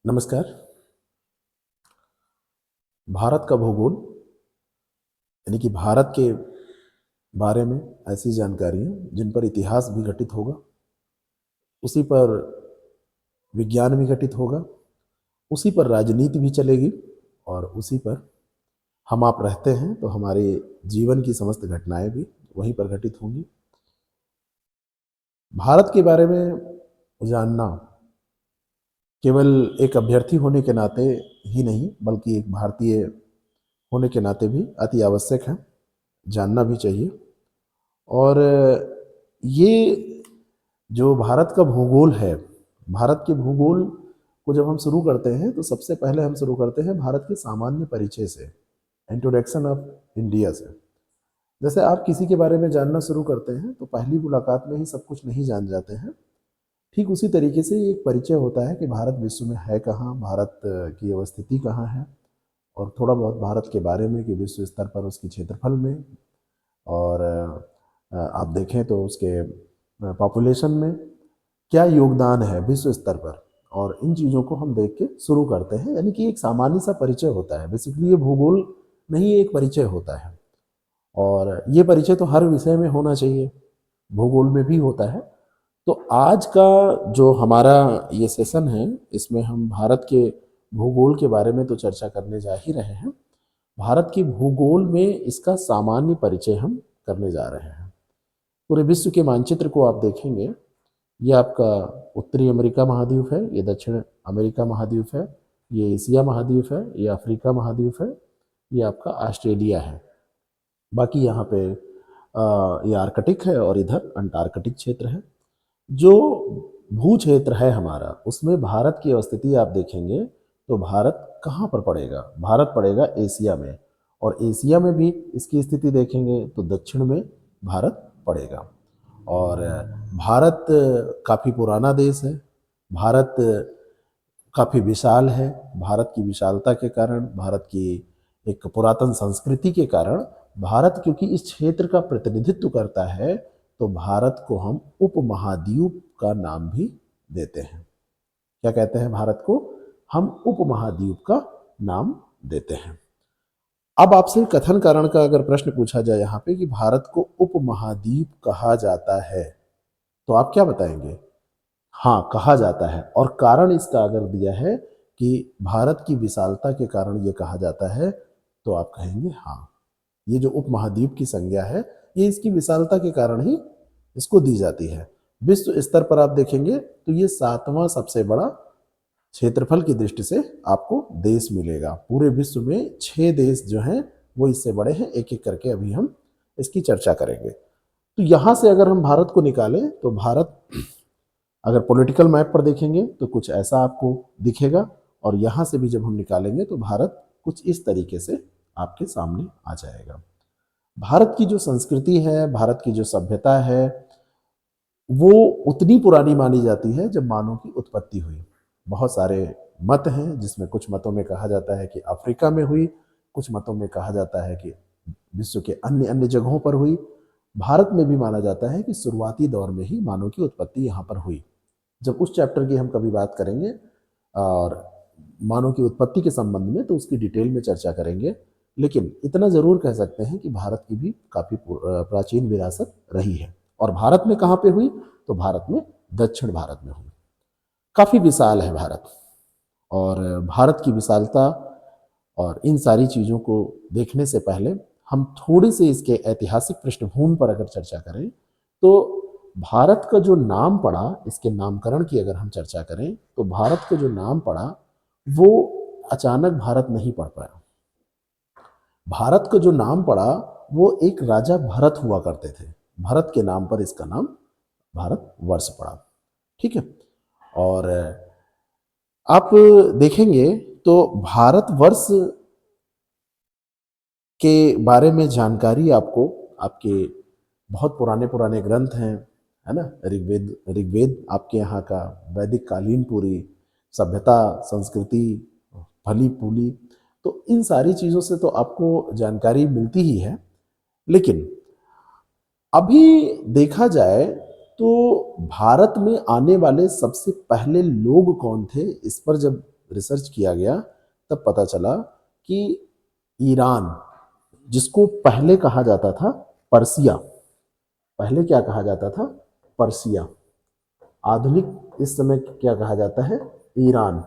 नमस्कार। भारत का भूगोल यानी कि भारत के बारे में ऐसी जानकारियाँ जिन पर इतिहास भी घटित होगा, उसी पर विज्ञान भी घटित होगा, उसी पर राजनीति भी चलेगी और उसी पर हम आप रहते हैं तो हमारे जीवन की समस्त घटनाएं भी वहीं पर घटित होंगी। भारत के बारे में जानना केवल एक अभ्यर्थी होने के नाते ही नहीं बल्कि एक भारतीय होने के नाते भी अति आवश्यक है, जानना भी चाहिए। और ये जो भारत का भूगोल है, भारत के भूगोल को जब हम शुरू करते हैं तो सबसे पहले हम शुरू करते हैं भारत के सामान्य परिचय से, इंट्रोडक्शन ऑफ इंडिया से। जैसे आप किसी के बारे में जानना शुरू करते हैं तो पहली मुलाकात में ही सब कुछ नहीं जान जाते हैं, ठीक उसी तरीके से एक परिचय होता है कि भारत विश्व में है कहाँ, भारत की अवस्थिति कहाँ है, और थोड़ा बहुत भारत के बारे में कि विश्व स्तर पर उसके क्षेत्रफल में और आप देखें तो उसके पॉपुलेशन में क्या योगदान है विश्व स्तर पर, और इन चीज़ों को हम देख के शुरू करते हैं। यानी कि एक सामान्य सा परिचय होता है। बेसिकली ये भूगोल नहीं, एक परिचय होता है और ये परिचय तो हर विषय में होना चाहिए, भूगोल में भी होता है। तो आज का जो हमारा ये सेशन है, इसमें हम भारत के भूगोल के बारे में तो चर्चा करने जा ही रहे हैं। भारत के भूगोल में इसका सामान्य परिचय हम करने जा रहे हैं। पूरे विश्व के मानचित्र को आप देखेंगे, ये आपका उत्तरी अमेरिका महाद्वीप है, ये दक्षिण अमेरिका महाद्वीप है, ये एशिया महाद्वीप है, ये अफ्रीका महाद्वीप है, ये आपका ऑस्ट्रेलिया है। बाकी यहाँ पे ये आर्कटिक है और इधर अंटार्कटिक क्षेत्र है। जो भू क्षेत्र है हमारा, उसमें भारत की अवस्थिति आप देखेंगे तो भारत कहाँ पर पड़ेगा? भारत पड़ेगा एशिया में, और एशिया में भी इसकी स्थिति देखेंगे तो दक्षिण में भारत पड़ेगा। और भारत काफ़ी पुराना देश है, भारत काफ़ी विशाल है। भारत की विशालता के कारण, भारत की एक पुरातन संस्कृति के कारण, भारत क्योंकि इस क्षेत्र का प्रतिनिधित्व करता है तो भारत को हम उपमहाद्वीप का नाम भी देते हैं। क्या कहते हैं? भारत को हम उपमहाद्वीप का नाम देते हैं। अब आपसे कथन कारण का अगर प्रश्न पूछा जाए यहाँ पे कि भारत को उपमहाद्वीप कहा जाता है, तो आप क्या बताएंगे? हाँ, कहा जाता है। और कारण इसका अगर दिया है कि भारत की विशालता के कारण ये कहा जाता है, तो आप कहेंगे हाँ, ये जो उपमहाद्वीप की संज्ञा है ये इसकी विशालता के कारण ही इसको दी जाती है। विश्व स्तर पर आप देखेंगे तो ये 7वां सबसे बड़ा क्षेत्रफल की दृष्टि से आपको देश मिलेगा। पूरे विश्व में 6 देश जो हैं वो इससे बड़े हैं। एक एक करके अभी हम इसकी चर्चा करेंगे। तो यहाँ से अगर हम भारत को निकालें तो भारत अगर पॉलिटिकल मैप पर देखेंगे तो कुछ ऐसा आपको दिखेगा, और यहाँ से भी जब हम निकालेंगे तो भारत कुछ इस तरीके से आपके सामने आ जाएगा। भारत की जो संस्कृति है, भारत की जो सभ्यता है, वो उतनी पुरानी मानी जाती है जब मानव की उत्पत्ति हुई। बहुत सारे मत हैं जिसमें कुछ मतों में कहा जाता है कि अफ्रीका में हुई, कुछ मतों में कहा जाता है कि विश्व के अन्य अन्य जगहों पर हुई। भारत में भी माना जाता है कि शुरुआती दौर में ही मानव की उत्पत्ति यहाँ पर हुई। जब उस चैप्टर की हम कभी बात करेंगे और मानव की उत्पत्ति के संबंध में तो उसकी डिटेल में चर्चा करेंगे, लेकिन इतना ज़रूर कह सकते हैं कि भारत की भी काफ़ी प्राचीन विरासत रही है। और भारत में कहाँ पे हुई? तो भारत में दक्षिण भारत में हुई। काफ़ी विशाल है भारत, और भारत की विशालता और इन सारी चीज़ों को देखने से पहले हम थोड़ी सी इसके ऐतिहासिक पृष्ठभूमि पर अगर चर्चा करें तो भारत का जो नाम पड़ा, इसके नामकरण की अगर हम चर्चा करें तो भारत का जो नाम पड़ा वो अचानक भारत नहीं पड़ पाया। भारत का जो नाम पड़ा वो एक राजा भरत हुआ करते थे, भरत के नाम पर इसका नाम भारत वर्ष पड़ा। ठीक है। और आप देखेंगे तो भारतवर्ष के बारे में जानकारी आपको आपके बहुत पुराने पुराने ग्रंथ हैं, है ना, ऋग्वेद आपके यहाँ का वैदिक कालीन पूरी सभ्यता संस्कृति फली फूली, तो इन सारी चीज़ों से तो आपको जानकारी मिलती ही है। लेकिन अभी देखा जाए तो भारत में आने वाले सबसे पहले लोग कौन थे, इस पर जब रिसर्च किया गया तब पता चला कि ईरान, जिसको पहले कहा जाता था पर्सिया, पहले क्या कहा जाता था? पर्सिया, आधुनिक इस समय क्या कहा जाता है? ईरान।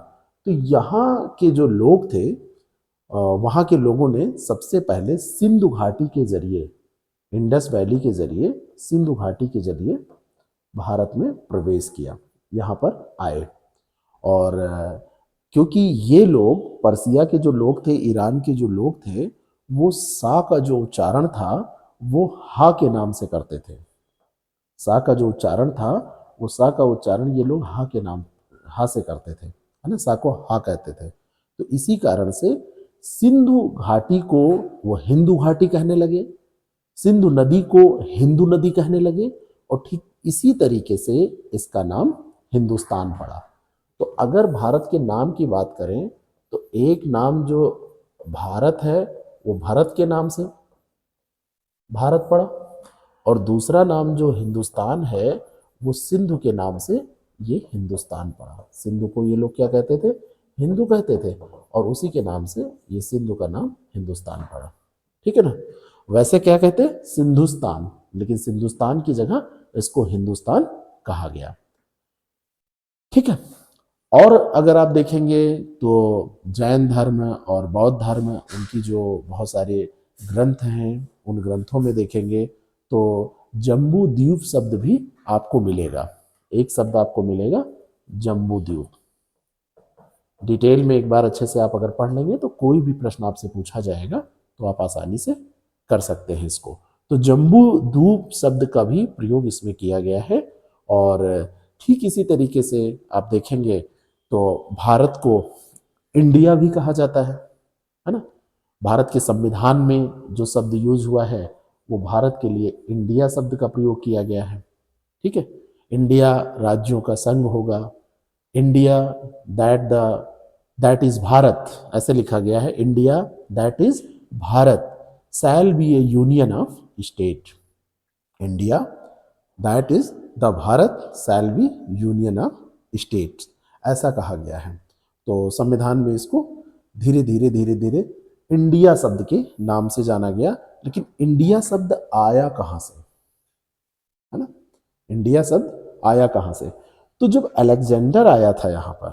तो यहाँ के जो लोग थे, वहाँ के लोगों ने सबसे पहले सिंधु घाटी के जरिए, इंडस वैली के जरिए, सिंधु घाटी के जरिए भारत में प्रवेश किया, यहाँ पर आए। और क्योंकि ये लोग, पर्सिया के जो लोग थे, ईरान के जो लोग थे, वो सा का जो उच्चारण था वो हा के नाम से करते थे। सा का जो उच्चारण था, वो सा का उच्चारण ये लोग हा के नाम, हा से करते थे, है ना, सा को हा कहते थे। तो इसी कारण से सिंधु घाटी को वो हिंदू घाटी कहने लगे, सिंधु नदी को हिंदू नदी कहने लगे, और ठीक इसी तरीके से इसका नाम हिंदुस्तान पड़ा। तो अगर भारत के नाम की बात करें तो एक नाम जो भारत है वो भारत के नाम से भारत पड़ा, और दूसरा नाम जो हिंदुस्तान है वो सिंधु के नाम से ये हिंदुस्तान पड़ा। सिंधु को ये लोग क्या कहते थे? हिंदू कहते थे, और उसी के नाम से ये सिंधु का नाम हिंदुस्तान पड़ा। ठीक है ना? वैसे क्या कहते? सिंधुस्तान, लेकिन सिंधुस्तान की जगह इसको हिंदुस्तान कहा गया। ठीक है। और अगर आप देखेंगे तो जैन धर्म और बौद्ध धर्म, उनकी जो बहुत सारे ग्रंथ हैं, उन ग्रंथों में देखेंगे तो जम्बू द्वीप शब्द भी आपको मिलेगा। एक शब्द आपको मिलेगा, जम्बू द्वीप। डिटेल में एक बार अच्छे से आप अगर पढ़ लेंगे तो कोई भी प्रश्न आपसे पूछा जाएगा तो आप आसानी से कर सकते हैं इसको। तो जम्बू द्वीप शब्द का भी प्रयोग इसमें किया गया है। और ठीक इसी तरीके से आप देखेंगे तो भारत को इंडिया भी कहा जाता है ना? भारत के संविधान में जो शब्द यूज हुआ है वो भारत के लिए इंडिया शब्द का प्रयोग किया गया है। ठीक है। इंडिया राज्यों का संघ होगा, इंडिया दैट इज भारत, ऐसे लिखा गया है, India that is Bharat shall be A union of state, India that is the Bharat shall be union of states, ऐसा कहा गया है। तो संविधान में इसको धीरे धीरे धीरे धीरे इंडिया शब्द के नाम से जाना गया। लेकिन इंडिया शब्द आया कहाँ से, है ना? इंडिया शब्द आया कहाँ से? तो जब अलेक्जेंडर आया था यहाँ पर,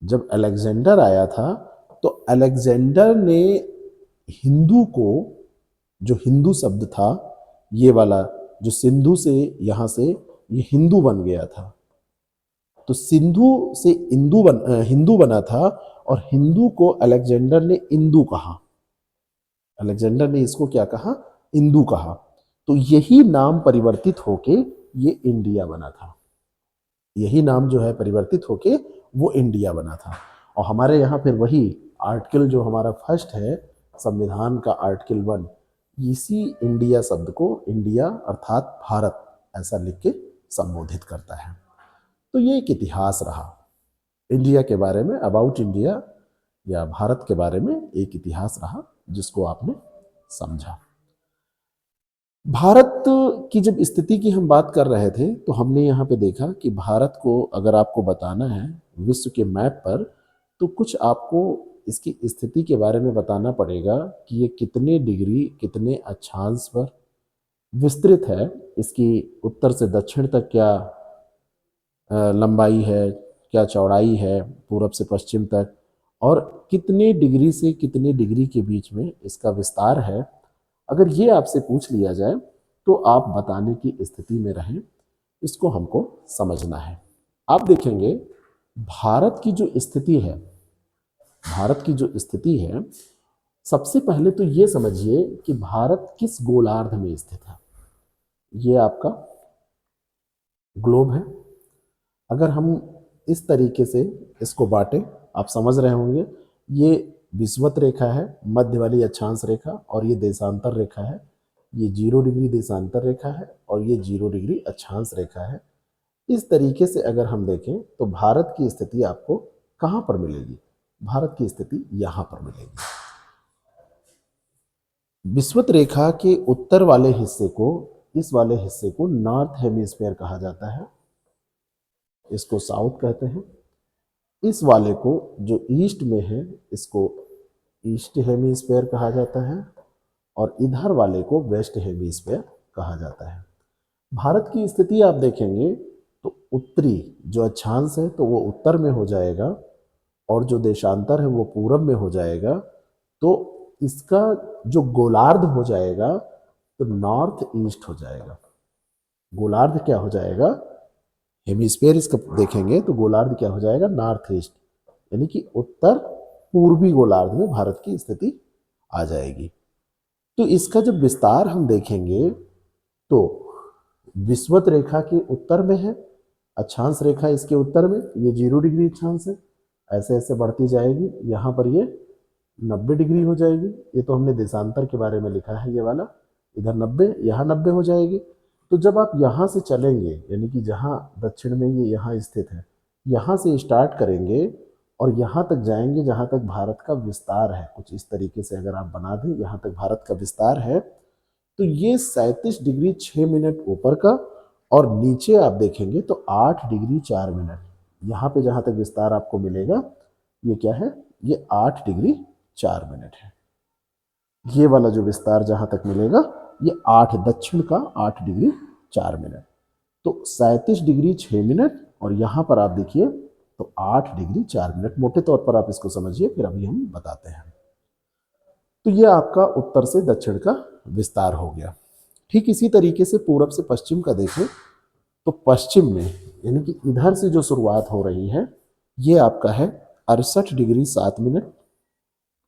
जब अलेक्जेंडर आया था तो अलेक्जेंडर ने हिंदू को, जो हिंदू शब्द था ये वाला, जो सिंधु से यहाँ से ये हिंदू बन गया था, तो सिंधु से हिंदू बना था, और हिंदू को अलेक्जेंडर ने इंदू कहा। अलेक्जेंडर ने इसको क्या कहा? इंदू कहा। तो यही नाम परिवर्तित होके ये इंडिया बना था। यही नाम जो है परिवर्तित होके वो इंडिया बना था। और हमारे यहाँ फिर वही आर्टिकल जो हमारा फर्स्ट है संविधान का, आर्टिकल 1, इसी इंडिया शब्द को इंडिया अर्थात भारत ऐसा लिख के संबोधित करता है। तो ये एक इतिहास रहा इंडिया के बारे में, अबाउट इंडिया या भारत के बारे में एक इतिहास रहा जिसको आपने समझा। भारत की जब स्थिति की हम बात कर रहे थे तो हमने यहाँ पे देखा कि भारत को अगर आपको बताना है विश्व के मैप पर, तो कुछ आपको इसकी स्थिति के बारे में बताना पड़ेगा कि ये कितने डिग्री, कितने अक्षांश पर विस्तृत है, इसकी उत्तर से दक्षिण तक क्या लंबाई है, क्या चौड़ाई है, पूरब से पश्चिम तक, और कितने डिग्री से कितने डिग्री के बीच में इसका विस्तार है। अगर ये आपसे पूछ लिया जाए तो आप बताने की स्थिति में रहें, इसको हमको समझना है। आप देखेंगे भारत की जो स्थिति है, भारत की जो स्थिति है, सबसे पहले तो ये समझिए कि भारत किस गोलार्ध में स्थित है। ये आपका ग्लोब है। अगर हम इस तरीके से इसको बांटें, आप समझ रहे होंगे, ये विषुवत रेखा है, मध्य वाली अक्षांश रेखा, और ये देशांतर रेखा है। ये 0 डिग्री देशांतर रेखा है और ये 0 डिग्री अक्षांश रेखा है। इस तरीके से अगर हम देखें तो भारत की स्थिति आपको कहाँ पर मिलेगी? भारत की स्थिति यहाँ पर मिलेगी। विषुवत रेखा के उत्तर वाले हिस्से को, इस वाले हिस्से को नॉर्थ हेमिस्फीयर कहा जाता है, इसको साउथ कहते हैं। इस वाले को जो ईस्ट में है इसको ईस्ट हेमीस्फेयर कहा जाता है और इधर वाले को वेस्ट हेमीस्फेयर कहा जाता है। भारत की स्थिति आप देखेंगे तो उत्तरी जो अक्षांश है तो वो उत्तर में हो जाएगा और जो देशांतर है वो पूरब में हो जाएगा। तो इसका जो गोलार्ध हो जाएगा तो नॉर्थ ईस्ट हो जाएगा। गोलार्ध क्या हो जाएगा, हेमिस्फेयर इसका देखेंगे तो गोलार्ध क्या हो जाएगा, नॉर्थ ईस्ट, यानी कि उत्तर पूर्वी गोलार्ध में भारत की स्थिति आ जाएगी। तो इसका जब विस्तार हम देखेंगे तो विषुवत रेखा के उत्तर में है, अक्षांश रेखा इसके उत्तर में, ये 0 डिग्री अक्षांश है, ऐसे ऐसे बढ़ती जाएगी, यहाँ पर ये 90 डिग्री हो जाएगी। ये तो हमने देशांतर के बारे में लिखा है, ये वाला इधर 90, यहाँ 90 हो जाएगी। तो जब आप यहाँ से चलेंगे, यानी कि जहाँ दक्षिण में ये यहाँ स्थित है, यहाँ से स्टार्ट करेंगे और यहाँ तक जाएंगे जहाँ तक भारत का विस्तार है, कुछ इस तरीके से अगर आप बना दें, यहाँ तक भारत का विस्तार है, तो ये 37 डिग्री 6 मिनट ऊपर का और नीचे आप देखेंगे तो 8 डिग्री 4 मिनट, यहाँ पे जहाँ तक विस्तार आपको मिलेगा ये क्या है, ये 8 डिग्री 4 मिनट है। ये वाला जो विस्तार जहाँ तक मिलेगा ये 8 दक्षिण का 8 डिग्री 4 मिनट, तो 37 डिग्री 6 मिनट और यहाँ पर आप देखिए तो 8 डिग्री 4 मिनट। मोटे तौर पर आप इसको समझिए, फिर अभी हम बताते हैं। तो ये आपका उत्तर से दक्षिण का विस्तार हो गया। ठीक इसी तरीके से पूरब से पश्चिम का देखें तो पश्चिम में, यानी कि इधर से जो शुरुआत हो रही है ये आपका है 68 डिग्री 7 मिनट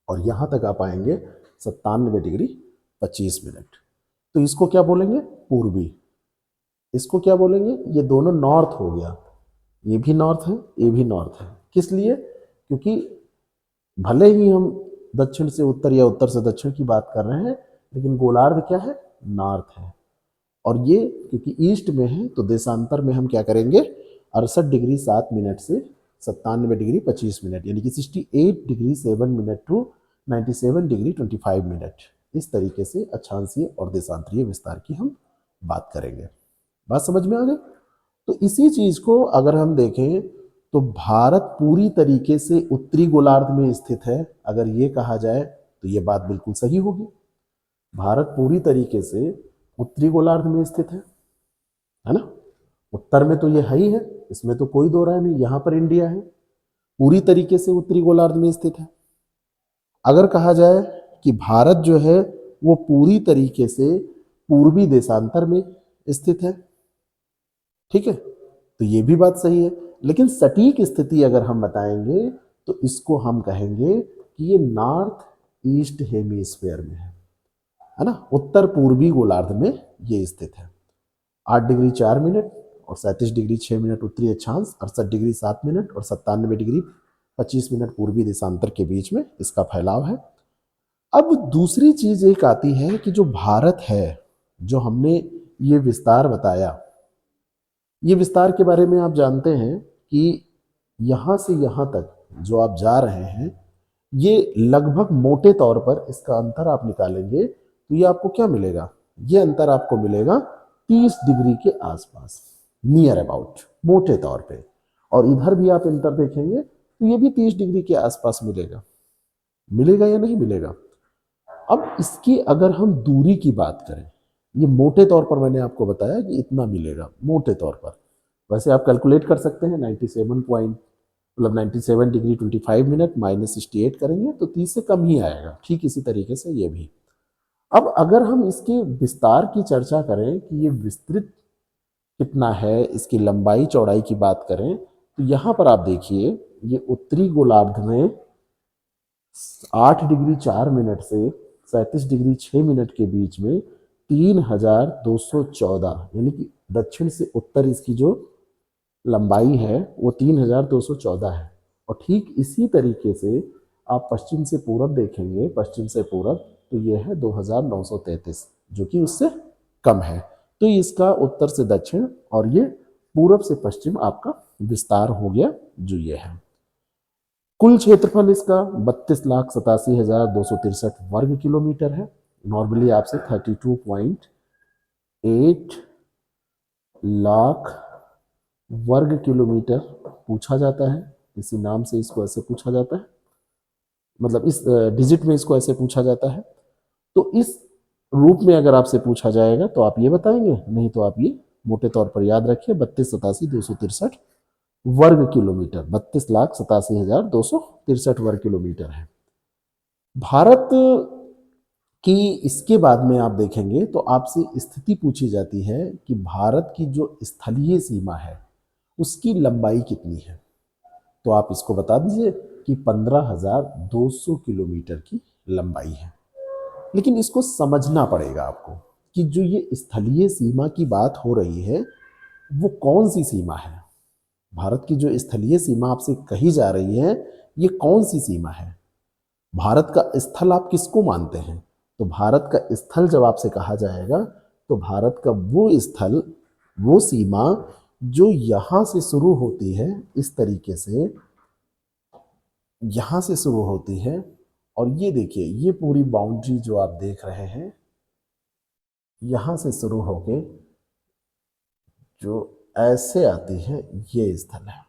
और यहाँ तक आप आएंगे 97 डिग्री 25 मिनट। तो इसको क्या बोलेंगे, पूर्वी। इसको क्या बोलेंगे, ये दोनों नॉर्थ हो गया, ये भी नॉर्थ है ये भी नॉर्थ है। किस लिए, क्योंकि भले ही हम दक्षिण से उत्तर या उत्तर से दक्षिण की बात कर रहे हैं, लेकिन गोलार्ध क्या है, नॉर्थ है। और ये क्योंकि ईस्ट में है तो देशांतर में हम क्या करेंगे, 68 डिग्री 7 मिनट से 97 डिग्री 25 मिनट, यानी कि 68 degree 7 minute to 97 degree 25 minute, इस तरीके से अक्षांशीय और देशांतरीय विस्तार की हम बात करेंगे। बात समझ में आ गई। तो इसी चीज को अगर हम देखें तो भारत पूरी तरीके से उत्तरी गोलार्ध में स्थित है, अगर ये कहा जाए तो ये बात बिल्कुल सही होगी। भारत पूरी तरीके से उत्तरी गोलार्ध में स्थित है ना। उत्तर में तो ये है ही है, इसमें तो कोई दो राय नहीं, यहाँ पर इंडिया है, पूरी तरीके से उत्तरी गोलार्ध में स्थित है। अगर कहा जाए कि भारत जो है वो पूरी तरीके से पूर्वी देशांतर में स्थित है, ठीक है, तो ये भी बात सही है। लेकिन सटीक स्थिति अगर हम बताएंगे तो इसको हम कहेंगे कि ये नॉर्थ ईस्ट हेमीस्फेयर में है ना, उत्तर पूर्वी गोलार्ध में ये स्थित है। 8 डिग्री 4 मिनट और 37 डिग्री 6 मिनट उत्तरी अक्षांश, 68 डिग्री 7 मिनट और 97 डिग्री 25 मिनट पूर्वी देशांतर के बीच में इसका फैलाव है। अब दूसरी चीज एक आती है कि जो भारत है, जो हमने ये विस्तार बताया, ये विस्तार के बारे में आप जानते हैं कि यहाँ से यहाँ तक जो आप जा रहे हैं, ये लगभग मोटे तौर पर इसका अंतर आप निकालेंगे तो ये आपको क्या मिलेगा, ये अंतर आपको मिलेगा 30 डिग्री के आसपास, नियर अबाउट, मोटे तौर पे। और इधर भी आप अंतर देखेंगे तो ये भी 30 डिग्री के आसपास मिलेगा। मिलेगा या नहीं मिलेगा। अब इसकी अगर हम दूरी की बात करें, ये मोटे तौर पर मैंने आपको बताया कि इतना मिलेगा मोटे तौर पर, वैसे आप कैलकुलेट कर सकते हैं 97 डिग्री 25 मिनट माइनस 68 करेंगे तो 30 से कम ही आएगा। ठीक इसी तरीके से ये भी। अब अगर हम इसके विस्तार की चर्चा करें कि ये विस्तृत कितना है, इसकी लंबाई चौड़ाई की बात करें तो यहाँ पर आप देखिए ये उत्तरी गोलार्ध में 8 डिग्री 4 मिनट से 37 डिग्री 6 मिनट के बीच में 3214, यानी कि दक्षिण से उत्तर इसकी जो लंबाई है वो 3214 है। और ठीक इसी तरीके से आप पश्चिम से पूरब देखेंगे, पश्चिम से पूरब तो ये है 2933, जो कि उससे कम है। तो इसका उत्तर से दक्षिण और ये पूरब से पश्चिम आपका विस्तार हो गया, जो ये है। कुल क्षेत्रफल इसका 32,87,263 वर्ग किलोमीटर है। नॉर्मली आपसे 32.8 लाख वर्ग किलोमीटर पूछा जाता है, इसी नाम से इसको ऐसे पूछा जाता है, मतलब इस डिजिट में इसको ऐसे पूछा जाता है। तो इस रूप में अगर आपसे पूछा जाएगा तो आप ये बताएंगे, नहीं तो आप ये मोटे तौर पर याद रखिए 32,87,263 वर्ग किलोमीटर, 32,87,263 वर्ग किलोमीटर है। भारत कि इसके बाद में आप देखेंगे तो आपसे स्थिति पूछी जाती है कि भारत की जो स्थलीय सीमा है उसकी लंबाई कितनी है, तो आप इसको बता दीजिए कि 15,200 किलोमीटर की लंबाई है। लेकिन इसको समझना पड़ेगा आपको कि जो ये स्थलीय सीमा की बात हो रही है वो कौन सी सीमा है। भारत की जो स्थलीय सीमा आपसे कही जा रही है ये कौन सी सीमा है। भारत का स्थल आप किसको मानते हैं, तो भारत का स्थल जब आपसे कहा जाएगा तो भारत का वो स्थल, वो सीमा जो यहां से शुरू होती है, इस तरीके से यहां से शुरू होती है, और ये देखिए ये पूरी बाउंड्री जो आप देख रहे हैं यहां से शुरू होके जो ऐसे आती है ये स्थल है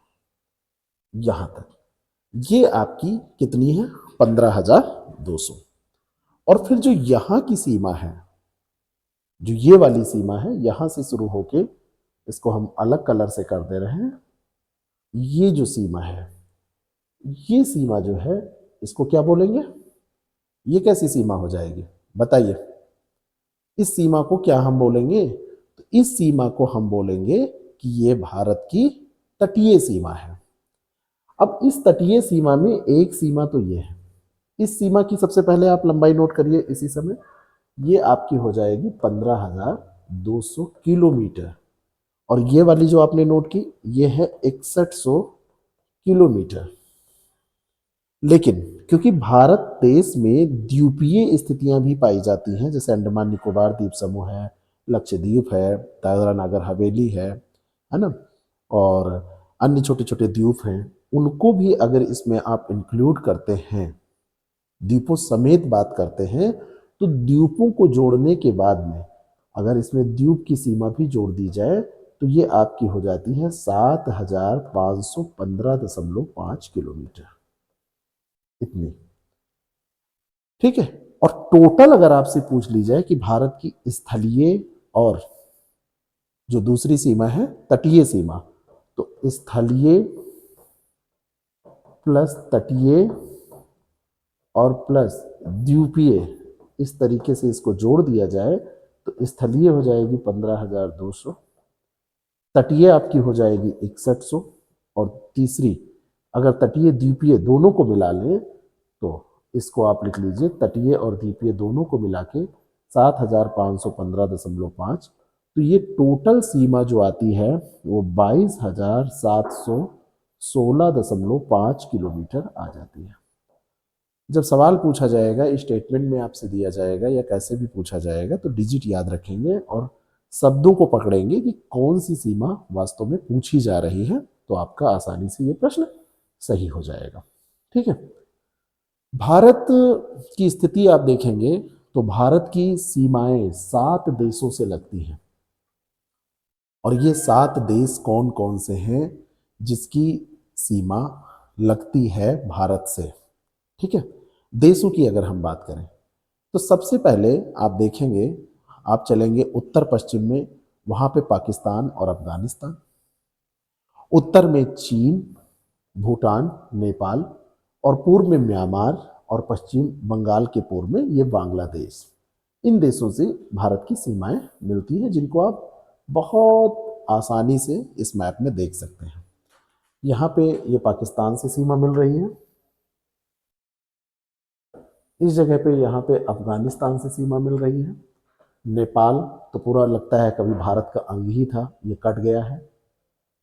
यहां तक, ये आपकी कितनी है 15,200। और फिर जो यहां की सीमा है, जो ये वाली सीमा है यहां से शुरू होके, इसको हम अलग कलर से कर दे रहे हैं, ये जो सीमा है ये सीमा जो है इसको क्या बोलेंगे, ये कैसी सीमा हो जाएगी बताइए। इस सीमा को क्या हम बोलेंगे, तो इस सीमा को हम बोलेंगे कि ये भारत की तटीय सीमा है। अब इस तटीय सीमा में एक सीमा तो ये है, इस सीमा की सबसे पहले आप लंबाई नोट करिए इसी समय, ये आपकी हो जाएगी 15,200 किलोमीटर, और ये वाली जो आपने नोट की ये है 6100 किलोमीटर। लेकिन क्योंकि भारत देश में द्वीपीय स्थितियां भी पाई जाती हैं, जैसे अंडमान निकोबार द्वीप समूह है, लक्षद्वीप है, दादरा नागर हवेली है ना, और अन्य छोटे छोटे द्वीप हैं, उनको भी अगर इसमें आप इंक्लूड करते हैं, द्वीपों समेत बात करते हैं, तो द्वीपों को जोड़ने के बाद में अगर इसमें द्वीप की सीमा भी जोड़ दी जाए तो ये आपकी हो जाती है 7,515.5 किलोमीटर, इतनी, ठीक है। और टोटल अगर आपसे पूछ ली जाए कि भारत की स्थलीय और जो दूसरी सीमा है तटीय सीमा, तो स्थलीय प्लस तटीय और प्लस द्वीपीय, इस तरीके से इसको जोड़ दिया जाए तो स्थलीय हो जाएगी 15,200, तटीय आपकी हो जाएगी 6100, और तीसरी अगर तटीय द्वीपीय दोनों को मिला लें तो इसको आप लिख लीजिए तटीय और द्वीपीय दोनों को मिला के 7,515.5, तो ये टोटल सीमा जो आती है वो 22,716.5 किलोमीटर आ जाती है। जब सवाल पूछा जाएगा स्टेटमेंट में आपसे दिया जाएगा या कैसे भी पूछा जाएगा तो डिजिट याद रखेंगे और शब्दों को पकड़ेंगे कि कौन सी सीमा वास्तव में पूछी जा रही है, तो आपका आसानी से ये प्रश्न सही हो जाएगा, ठीक है। भारत की स्थिति आप देखेंगे तो भारत की सीमाएं 7 देशों से लगती हैं, और ये 7 देश कौन कौन से हैं जिसकी सीमा लगती है भारत से, ठीक है। देशों की अगर हम बात करें तो सबसे पहले आप देखेंगे, आप चलेंगे उत्तर पश्चिम में, वहां पे पाकिस्तान और अफगानिस्तान, उत्तर में चीन, भूटान, नेपाल, और पूर्व में म्यांमार, और पश्चिम बंगाल के पूर्व में ये बांग्लादेश। इन देशों से भारत की सीमाएं मिलती हैं, जिनको आप बहुत आसानी से इस मैप में देख सकते हैं। यहाँ पे ये पाकिस्तान से सीमा मिल रही है, इस जगह पे यहाँ पे अफगानिस्तान से सीमा मिल रही है, नेपाल तो पूरा लगता है कभी भारत का अंग ही था, ये कट गया है,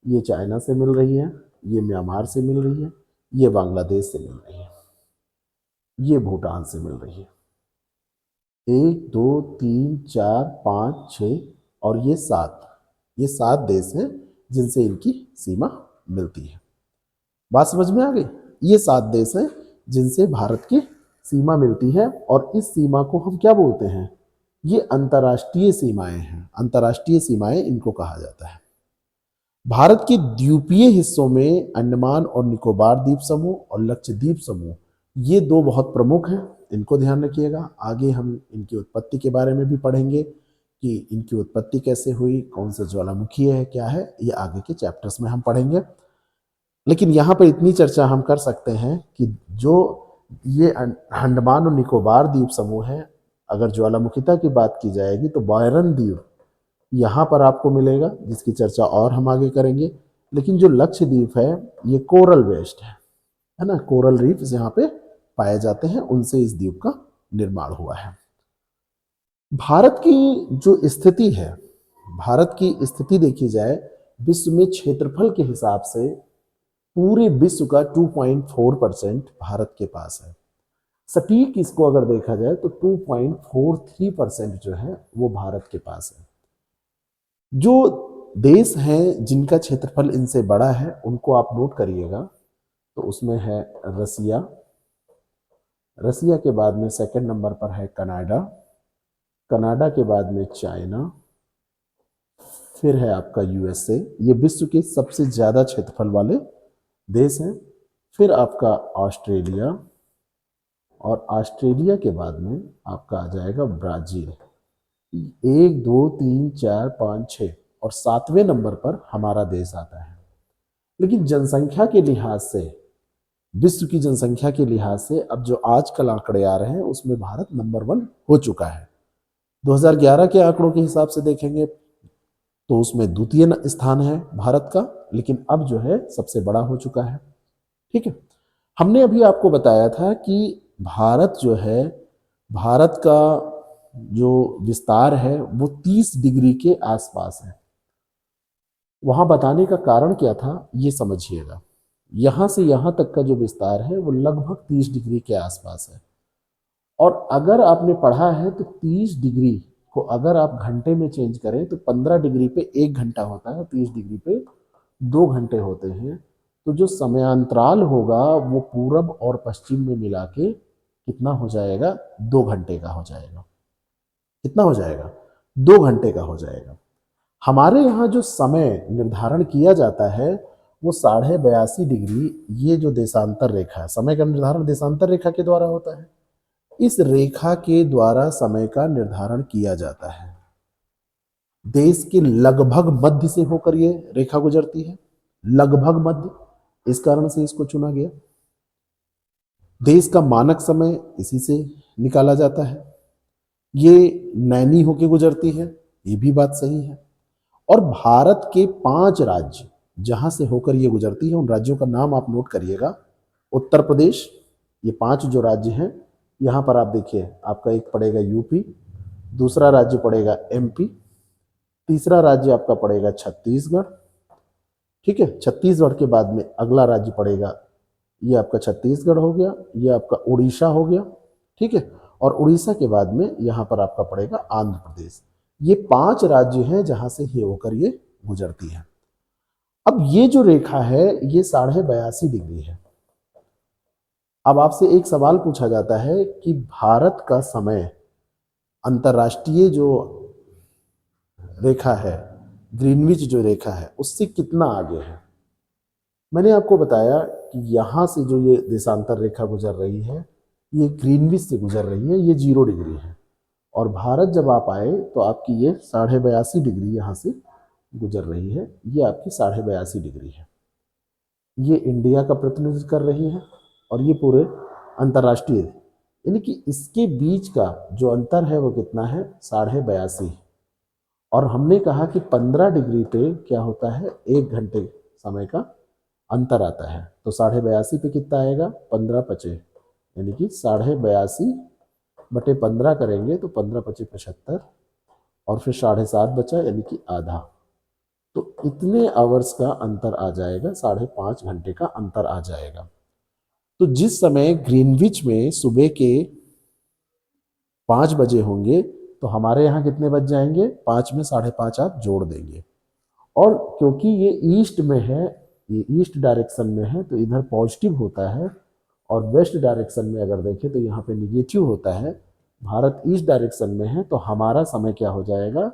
ये चाइना से मिल रही है, ये म्यांमार से मिल रही है, ये बांग्लादेश से मिल रही है, ये भूटान से मिल रही है। 1 2 3 4 5 6 और ये 7 देश हैं जिनसे इनकी सीमा मिलती है। बात समझ में आ गई, ये 7 देश हैं जिनसे भारत की सीमा मिलती है, और इस सीमा को हम क्या बोलते हैं, ये अंतर्राष्ट्रीय सीमाएं हैं, अंतर्राष्ट्रीय सीमाएं इनको कहा जाता है। भारत के द्वीपीय हिस्सों में अंडमान और निकोबार द्वीप समूह और लक्षद्वीप समूह, ये दो बहुत प्रमुख हैं, इनको ध्यान रखिएगा। आगे हम इनकी उत्पत्ति के बारे में भी पढ़ेंगे कि इनकी उत्पत्ति कैसे हुई, कौन सा ज्वालामुखी है, क्या है, ये आगे के चैप्टर्स में हम पढ़ेंगे। लेकिन यहाँ पर इतनी चर्चा हम कर सकते हैं कि जो ये अंडमान और निकोबार द्वीप समूह है, अगर ज्वालामुखिता की बात की जाएगी तो बायरन द्वीप यहाँ पर आपको मिलेगा, जिसकी चर्चा और हम आगे करेंगे। लेकिन जो लक्षद्वीप है ये कोरल बेस्ड है ना, कोरल रीफ यहाँ पे पाए जाते हैं, उनसे इस द्वीप का निर्माण हुआ है। भारत की जो स्थिति है, भारत की स्थिति देखी जाए विश्व में क्षेत्रफल के हिसाब से पूरे विश्व का 2.4% भारत के पास है। सटीक इसको अगर देखा जाए तो 2.43% जो है वो भारत के पास है। जो देश हैं जिनका क्षेत्रफल इनसे बड़ा है उनको आप नोट करिएगा, तो उसमें है रसिया, रसिया के बाद में सेकंड नंबर पर है कनाडा, कनाडा के बाद में चाइना, फिर है आपका यूएसए, ये विश्व के सबसे ज़्यादा क्षेत्रफल वाले देश हैं। फिर आपका ऑस्ट्रेलिया, और ऑस्ट्रेलिया के बाद में आपका आ जाएगा ब्राज़ील। 1 2 3 4 5 6 और 7वें नंबर पर हमारा देश आता है। लेकिन जनसंख्या के लिहाज से, विश्व की जनसंख्या के लिहाज से अब जो आजकल आंकड़े आ रहे हैं उसमें भारत नंबर 1 हो चुका है। 2011 के आंकड़ों के हिसाब से देखेंगे तो उसमें द्वितीय स्थान है भारत का, लेकिन अब जो है सबसे बड़ा हो चुका है। ठीक है, हमने अभी आपको बताया था कि भारत जो है, भारत का जो विस्तार है वो 30 डिग्री के आसपास है। वहां बताने का कारण क्या था ये समझिएगा। यहां से यहां तक का जो विस्तार है वो लगभग 30 डिग्री के आसपास है। और अगर आपने पढ़ा है तो 30 डिग्री को अगर आप घंटे में चेंज करें तो 15 डिग्री पे 1 घंटा होता है, 30 डिग्री पे 2 घंटे होते हैं। तो जो समयांतराल होगा वो पूरब और पश्चिम में मिला के कितना हो जाएगा, 2 घंटे का हो जाएगा। कितना हो जाएगा, 2 घंटे का हो जाएगा। हमारे यहाँ जो समय निर्धारण किया जाता है वो 82.5 डिग्री, ये जो देशांतर रेखा है, समय का निर्धारण देशांतर रेखा के द्वारा होता है। इस रेखा के द्वारा समय का निर्धारण किया जाता है। देश के लगभग मध्य से होकर ये रेखा गुजरती है, लगभग मध्य, इस कारण से इसको चुना गया। देश का मानक समय इसी से निकाला जाता है। ये नैनी होके गुजरती है, ये भी बात सही है। और भारत के 5 राज्य जहां से होकर ये गुजरती है, उन राज्यों का नाम आप नोट करिएगा। उत्तर प्रदेश, ये 5 जो राज्य हैं, यहाँ पर आप देखिए, आपका एक पड़ेगा यूपी, दूसरा राज्य पड़ेगा एमपी, तीसरा राज्य आपका पड़ेगा छत्तीसगढ़। ठीक है, छत्तीसगढ़ के बाद में अगला राज्य पड़ेगा, ये आपका छत्तीसगढ़ हो गया, ये आपका उड़ीसा हो गया। ठीक है, और उड़ीसा के बाद में यहाँ पर आपका पड़ेगा आंध्र प्रदेश। ये 5 राज्य हैं जहां से ये होकर ये गुजरती है। अब ये जो रेखा है ये 82.5 डिग्री है। अब आपसे एक सवाल पूछा जाता है कि भारत का समय अंतर्राष्ट्रीय जो रेखा है, ग्रीनविच जो रेखा है, उससे कितना आगे है। मैंने आपको बताया कि यहाँ से जो ये देशांतर रेखा गुजर रही है ये ग्रीनविच से गुजर रही है, ये 0 डिग्री है। और भारत जब आप आए तो आपकी ये 82.5 डिग्री यहाँ से गुजर रही है, ये आपकी 82.5 डिग्री है। ये इंडिया का प्रतिनिधित्व कर रही है और ये पूरे अंतर्राष्ट्रीय, यानी कि इसके बीच का जो अंतर है वो कितना है, 82.5। और हमने कहा कि 15 डिग्री पे क्या होता है, 1 घंटे समय का अंतर आता है। तो 82.5 पे कितना आएगा, 15 पचे, यानी कि 82.5 बटे 15 करेंगे तो 15 पचे 75, और फिर 7.5 बचा, यानी कि आधा। तो इतने आवर्स का अंतर आ जाएगा, 5.5 घंटे का अंतर आ जाएगा। तो जिस समय ग्रीनविच में सुबह के 5 बजे होंगे तो हमारे यहाँ कितने बज जाएंगे, 5 में 5.5 आप जोड़ देंगे। और क्योंकि ये ईस्ट में है, ये ईस्ट डायरेक्शन में है, तो इधर पॉजिटिव होता है, और वेस्ट डायरेक्शन में अगर देखें तो यहाँ पे निगेटिव होता है। भारत ईस्ट डायरेक्शन में है तो हमारा समय क्या हो जाएगा,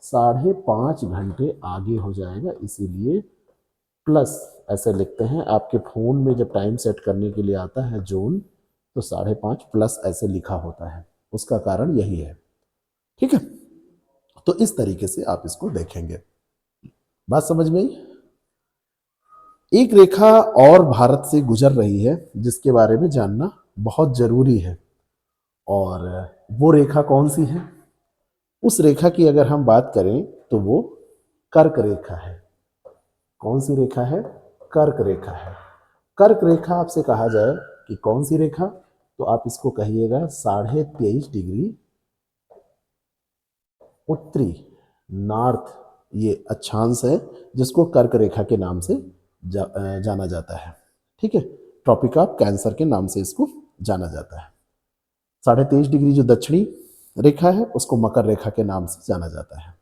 5.5 घंटे आगे हो जाएगा, इसीलिए प्लस ऐसे लिखते हैं। आपके फोन में जब टाइम सेट करने के लिए आता है जोन, तो 5.5 प्लस ऐसे लिखा होता है, उसका कारण यही है। ठीक है, तो इस तरीके से आप इसको देखेंगे। बात समझ में आई? एक रेखा और भारत से गुजर रही है जिसके बारे में जानना बहुत जरूरी है, और वो रेखा कौन सी है? उस रेखा की अगर हम बात करें तो वो कर्क रेखा है। कौन सी रेखा है? कर्क रेखा है। कर्क रेखा आपसे कहा जाए कि कौन सी रेखा, तो आप इसको कहिएगा 23.5 डिग्री उत्तरी, नॉर्थ, ये अक्षांश है जिसको कर्क रेखा के नाम से जाना जाता है। ठीक है, ट्रॉपिक ऑफ कैंसर के नाम से इसको जाना जाता है। 23.5 डिग्री जो दक्षिणी रेखा है उसको मकर रेखा के नाम से जाना जाता है।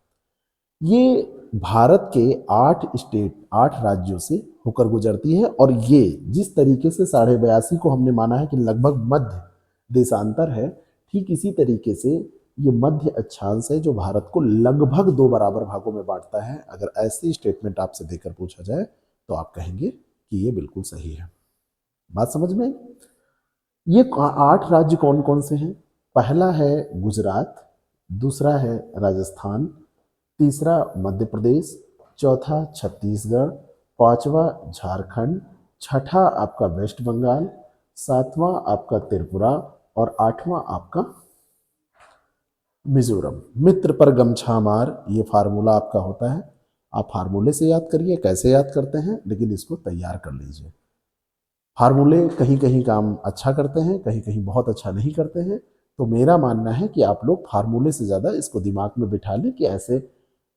ये भारत के 8 राज्यों से होकर गुजरती है, और ये जिस तरीके से 82.5 को हमने माना है कि लगभग मध्य देशांतर है, ठीक इसी तरीके से ये मध्य अक्षांश है जो भारत को लगभग 2 बराबर भागों में बांटता है। अगर ऐसी स्टेटमेंट आपसे देकर पूछा जाए तो आप कहेंगे कि ये बिल्कुल सही है। बात समझ में? ये 8 राज्य कौन कौन से हैं? पहला है गुजरात, दूसरा है राजस्थान, तीसरा मध्य प्रदेश, चौथा छत्तीसगढ़, पांचवा झारखंड, छठा आपका वेस्ट बंगाल, सातवां आपका त्रिपुरा, और आठवां आपका मिजोरम। मित्र पर गमछा मार, ये फार्मूला आपका होता है। आप फार्मूले से याद करिए, कैसे याद करते हैं, लेकिन इसको तैयार कर लीजिए। फार्मूले कहीं कहीं काम अच्छा करते हैं, कहीं कहीं बहुत अच्छा नहीं करते हैं। तो मेरा मानना है कि आप लोग फार्मूले से ज़्यादा इसको दिमाग में बिठा लें कि ऐसे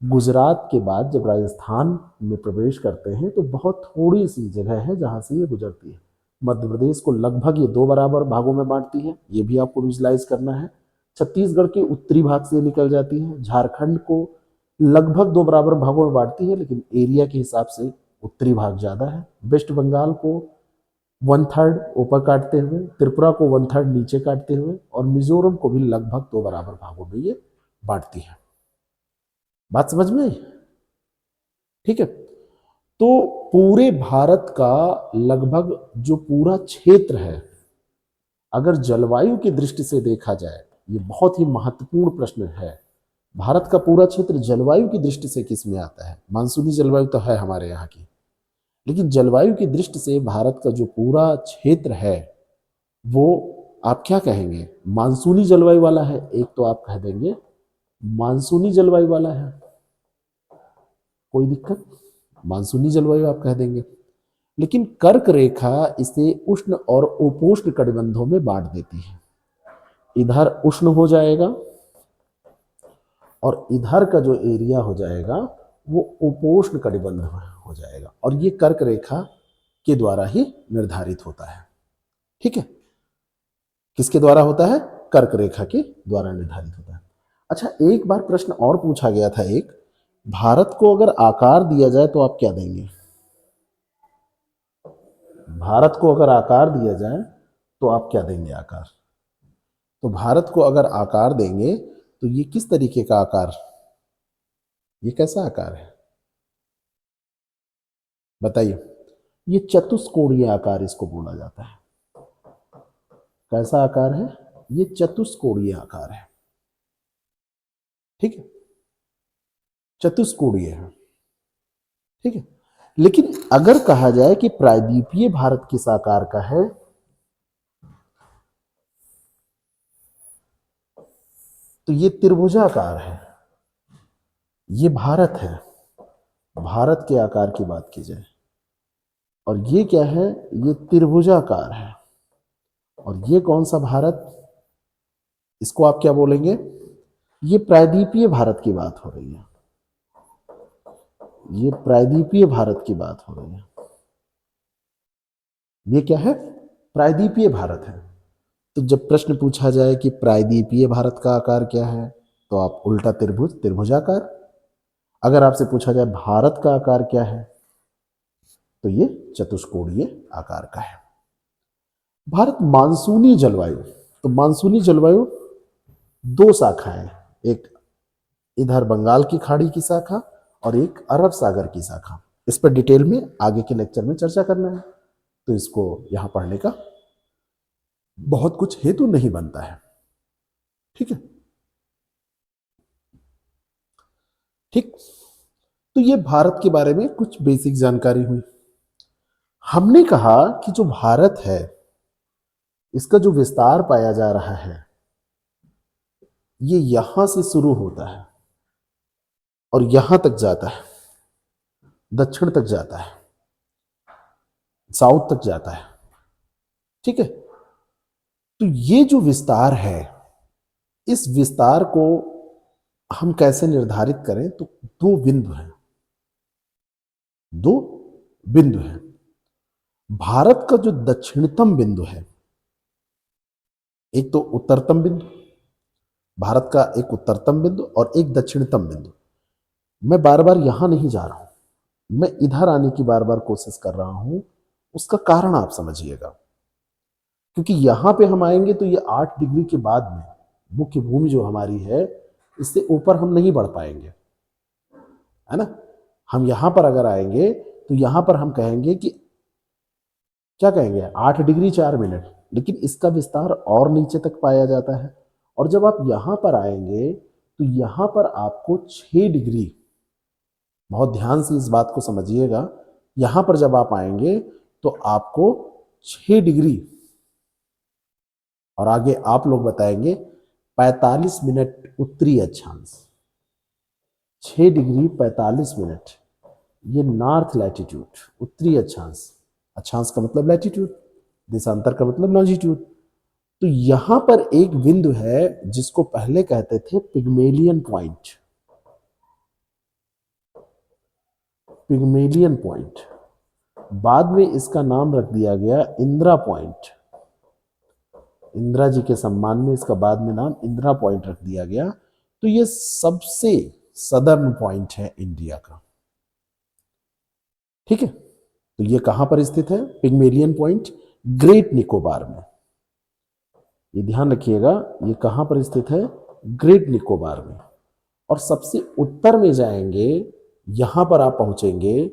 गुजरात के बाद जब राजस्थान में प्रवेश करते हैं तो बहुत थोड़ी सी जगह है जहाँ से ये गुजरती है। मध्य प्रदेश को लगभग ये 2 बराबर भागों में बांटती है, ये भी आपको विजुलाइज करना है। छत्तीसगढ़ के उत्तरी भाग से निकल जाती है। झारखंड को लगभग 2 बराबर भागों में बांटती है, लेकिन एरिया के हिसाब से उत्तरी भाग ज़्यादा है। वेस्ट बंगाल को 1/3 ऊपर काटते हुए, त्रिपुरा को 1/3 नीचे काटते हुए, और मिजोरम को भी लगभग 2 बराबर भागों में ये बांटती है। बात समझ में आई? ठीक है, तो पूरे भारत का लगभग जो पूरा क्षेत्र है, अगर जलवायु की दृष्टि से देखा जाए, ये बहुत ही महत्वपूर्ण प्रश्न है। भारत का पूरा क्षेत्र जलवायु की दृष्टि से किस में आता है? मानसूनी जलवायु तो है हमारे यहाँ की, लेकिन जलवायु की दृष्टि से भारत का जो पूरा क्षेत्र है वो आप क्या कहेंगे? मानसूनी जलवायु वाला है। एक तो आप कह देंगे मानसूनी जलवायु वाला है, कोई दिक्कत, मानसूनी जलवायु आप कह देंगे। लेकिन कर्क रेखा इसे उष्ण और उपोष्ण कटिबंधों में बांट देती है। इधर उष्ण हो जाएगा और इधर का जो एरिया हो जाएगा वो उपोष्ण कटिबंध हो जाएगा, और ये कर्क रेखा के द्वारा ही निर्धारित होता है। ठीक है, किसके द्वारा होता है? कर्क रेखा के द्वारा निर्धारित होता है। अच्छा, एक बार प्रश्न और पूछा गया था, एक, भारत को अगर आकार दिया जाए तो आप क्या देंगे? भारत को अगर आकार दिया जाए तो आप क्या देंगे आकार? तो भारत को अगर आकार देंगे तो ये किस तरीके का आकार, ये कैसा आकार है बताइए? ये चतुष्कोणीय आकार इसको बोला जाता है। कैसा आकार है? ये चतुष्कोणीय आकार है। ठीक है, चतुष्कोणीय है। ठीक है, लेकिन अगर कहा जाए कि प्रायद्वीपीय भारत किस आकार का है, तो ये त्रिभुजाकार है। ये भारत है, भारत के आकार की बात की जाए, और ये क्या है? ये त्रिभुजाकार है। और ये कौन सा भारत, इसको आप क्या बोलेंगे? ये प्रायद्वीपीय भारत की बात हो रही है। ये प्रायद्वीपीय भारत की बात हो रही है। ये क्या है? प्रायद्वीपीय भारत है। तो जब प्रश्न पूछा जाए कि प्रायद्वीपीय भारत का आकार क्या है, तो आप उल्टा त्रिभुज, त्रिभुजाकार। अगर आपसे पूछा जाए भारत का आकार क्या है, तो ये चतुष्कोणीय आकार का है। भारत मानसूनी जलवायु, तो मानसूनी जलवायु 2 शाखाएं, एक इधर बंगाल की खाड़ी की शाखा और एक अरब सागर की शाखा। इस पर डिटेल में आगे के लेक्चर में चर्चा करना है, तो इसको यहां पढ़ने का बहुत कुछ हेतु नहीं बनता है। ठीक है, ठीक। तो ये भारत के बारे में कुछ बेसिक जानकारी हुई। हमने कहा कि जो भारत है इसका जो विस्तार पाया जा रहा है ये यहां से शुरू होता है और यहां तक जाता है, दक्षिण तक जाता है, साउथ तक जाता है। ठीक है, तो ये जो विस्तार है इस विस्तार को हम कैसे निर्धारित करें, तो दो बिंदु हैं, दो बिंदु हैं। भारत का जो दक्षिणतम बिंदु है, एक तो उत्तरतम बिंदु, भारत का एक उत्तरतम बिंदु और एक दक्षिणतम बिंदु। मैं बार बार यहां नहीं जा रहा हूं, मैं इधर आने की बार बार कोशिश कर रहा हूं। उसका कारण आप समझिएगा, क्योंकि यहां पे हम आएंगे तो ये 8 डिग्री के बाद में मुख्य भूमि जो हमारी है इससे ऊपर हम नहीं बढ़ पाएंगे, है ना। हम यहां पर अगर आएंगे तो यहां पर हम कहेंगे कि क्या कहेंगे, 8 डिग्री 4 मिनट, लेकिन इसका विस्तार और नीचे तक पाया जाता है। और जब आप यहां पर आएंगे तो यहां पर आपको 6 डिग्री, बहुत ध्यान से इस बात को समझिएगा, यहां पर जब आप आएंगे तो आपको 6 डिग्री और आगे आप लोग बताएंगे 45 मिनट उत्तरी अक्षांश, 6 डिग्री 45 मिनट, ये नॉर्थ लैटिट्यूड, उत्तरी अक्षांश, अक्षांश का मतलब लैटिट्यूड, देशांतर का मतलब लॉन्जिट्यूड। तो यहां पर एक बिंदु है जिसको पहले कहते थे पिग्मेलियन पॉइंट, पिग्मेलियन पॉइंट, बाद में इसका नाम रख दिया गया इंदिरा पॉइंट। इंदिरा जी के सम्मान में इसका बाद में नाम इंदिरा पॉइंट रख दिया गया। तो ये सबसे सदर्न पॉइंट है इंडिया का। ठीक है, तो ये कहां पर स्थित है, पिग्मेलियन पॉइंट ग्रेट निकोबार में। ये ध्यान रखिएगा, ये कहां पर स्थित है, ग्रेट निकोबार में। और सबसे उत्तर में जाएंगे, यहां पर आप पहुंचेंगे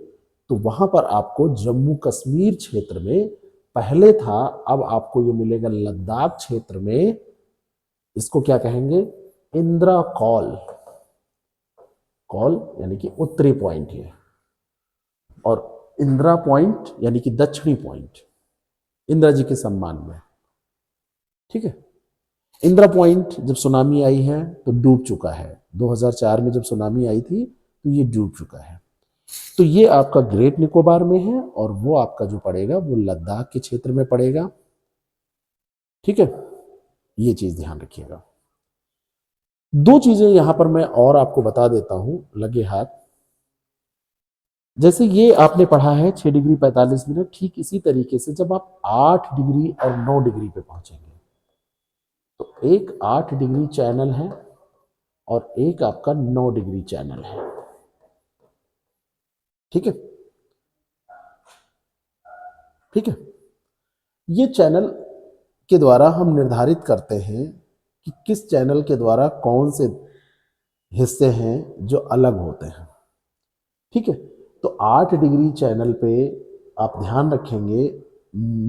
तो वहां पर आपको जम्मू कश्मीर क्षेत्र में, पहले था अब आपको ये मिलेगा लद्दाख क्षेत्र में, इसको क्या कहेंगे, इंदिरा कॉल, कॉल यानी कि उत्तरी पॉइंट है, और इंदिरा पॉइंट यानी कि दक्षिणी पॉइंट, इंदिरा जी के सम्मान में। ठीक है, इंदिरा पॉइंट जब सुनामी आई है तो डूब चुका है, 2004 में जब सुनामी आई थी तो ये डूब चुका है। तो ये आपका ग्रेट निकोबार में है और वो आपका जो पड़ेगा वो लद्दाख के क्षेत्र में पड़ेगा। ठीक है, ये चीज ध्यान रखिएगा। दो चीजें यहां पर मैं और आपको बता देता हूं लगे हाथ। जैसे ये आपने पढ़ा है 6 डिग्री 45 मिनट, ठीक इसी तरीके से जब आप 8 डिग्री और 9 डिग्री पे पहुंचेंगे तो एक 8 डिग्री चैनल है और एक आपका 9 डिग्री चैनल है। ठीक है, ठीक है, ये चैनल के द्वारा हम निर्धारित करते हैं कि किस चैनल के द्वारा कौन से हिस्से हैं जो अलग होते हैं। ठीक है, तो 8 डिग्री चैनल पे आप ध्यान रखेंगे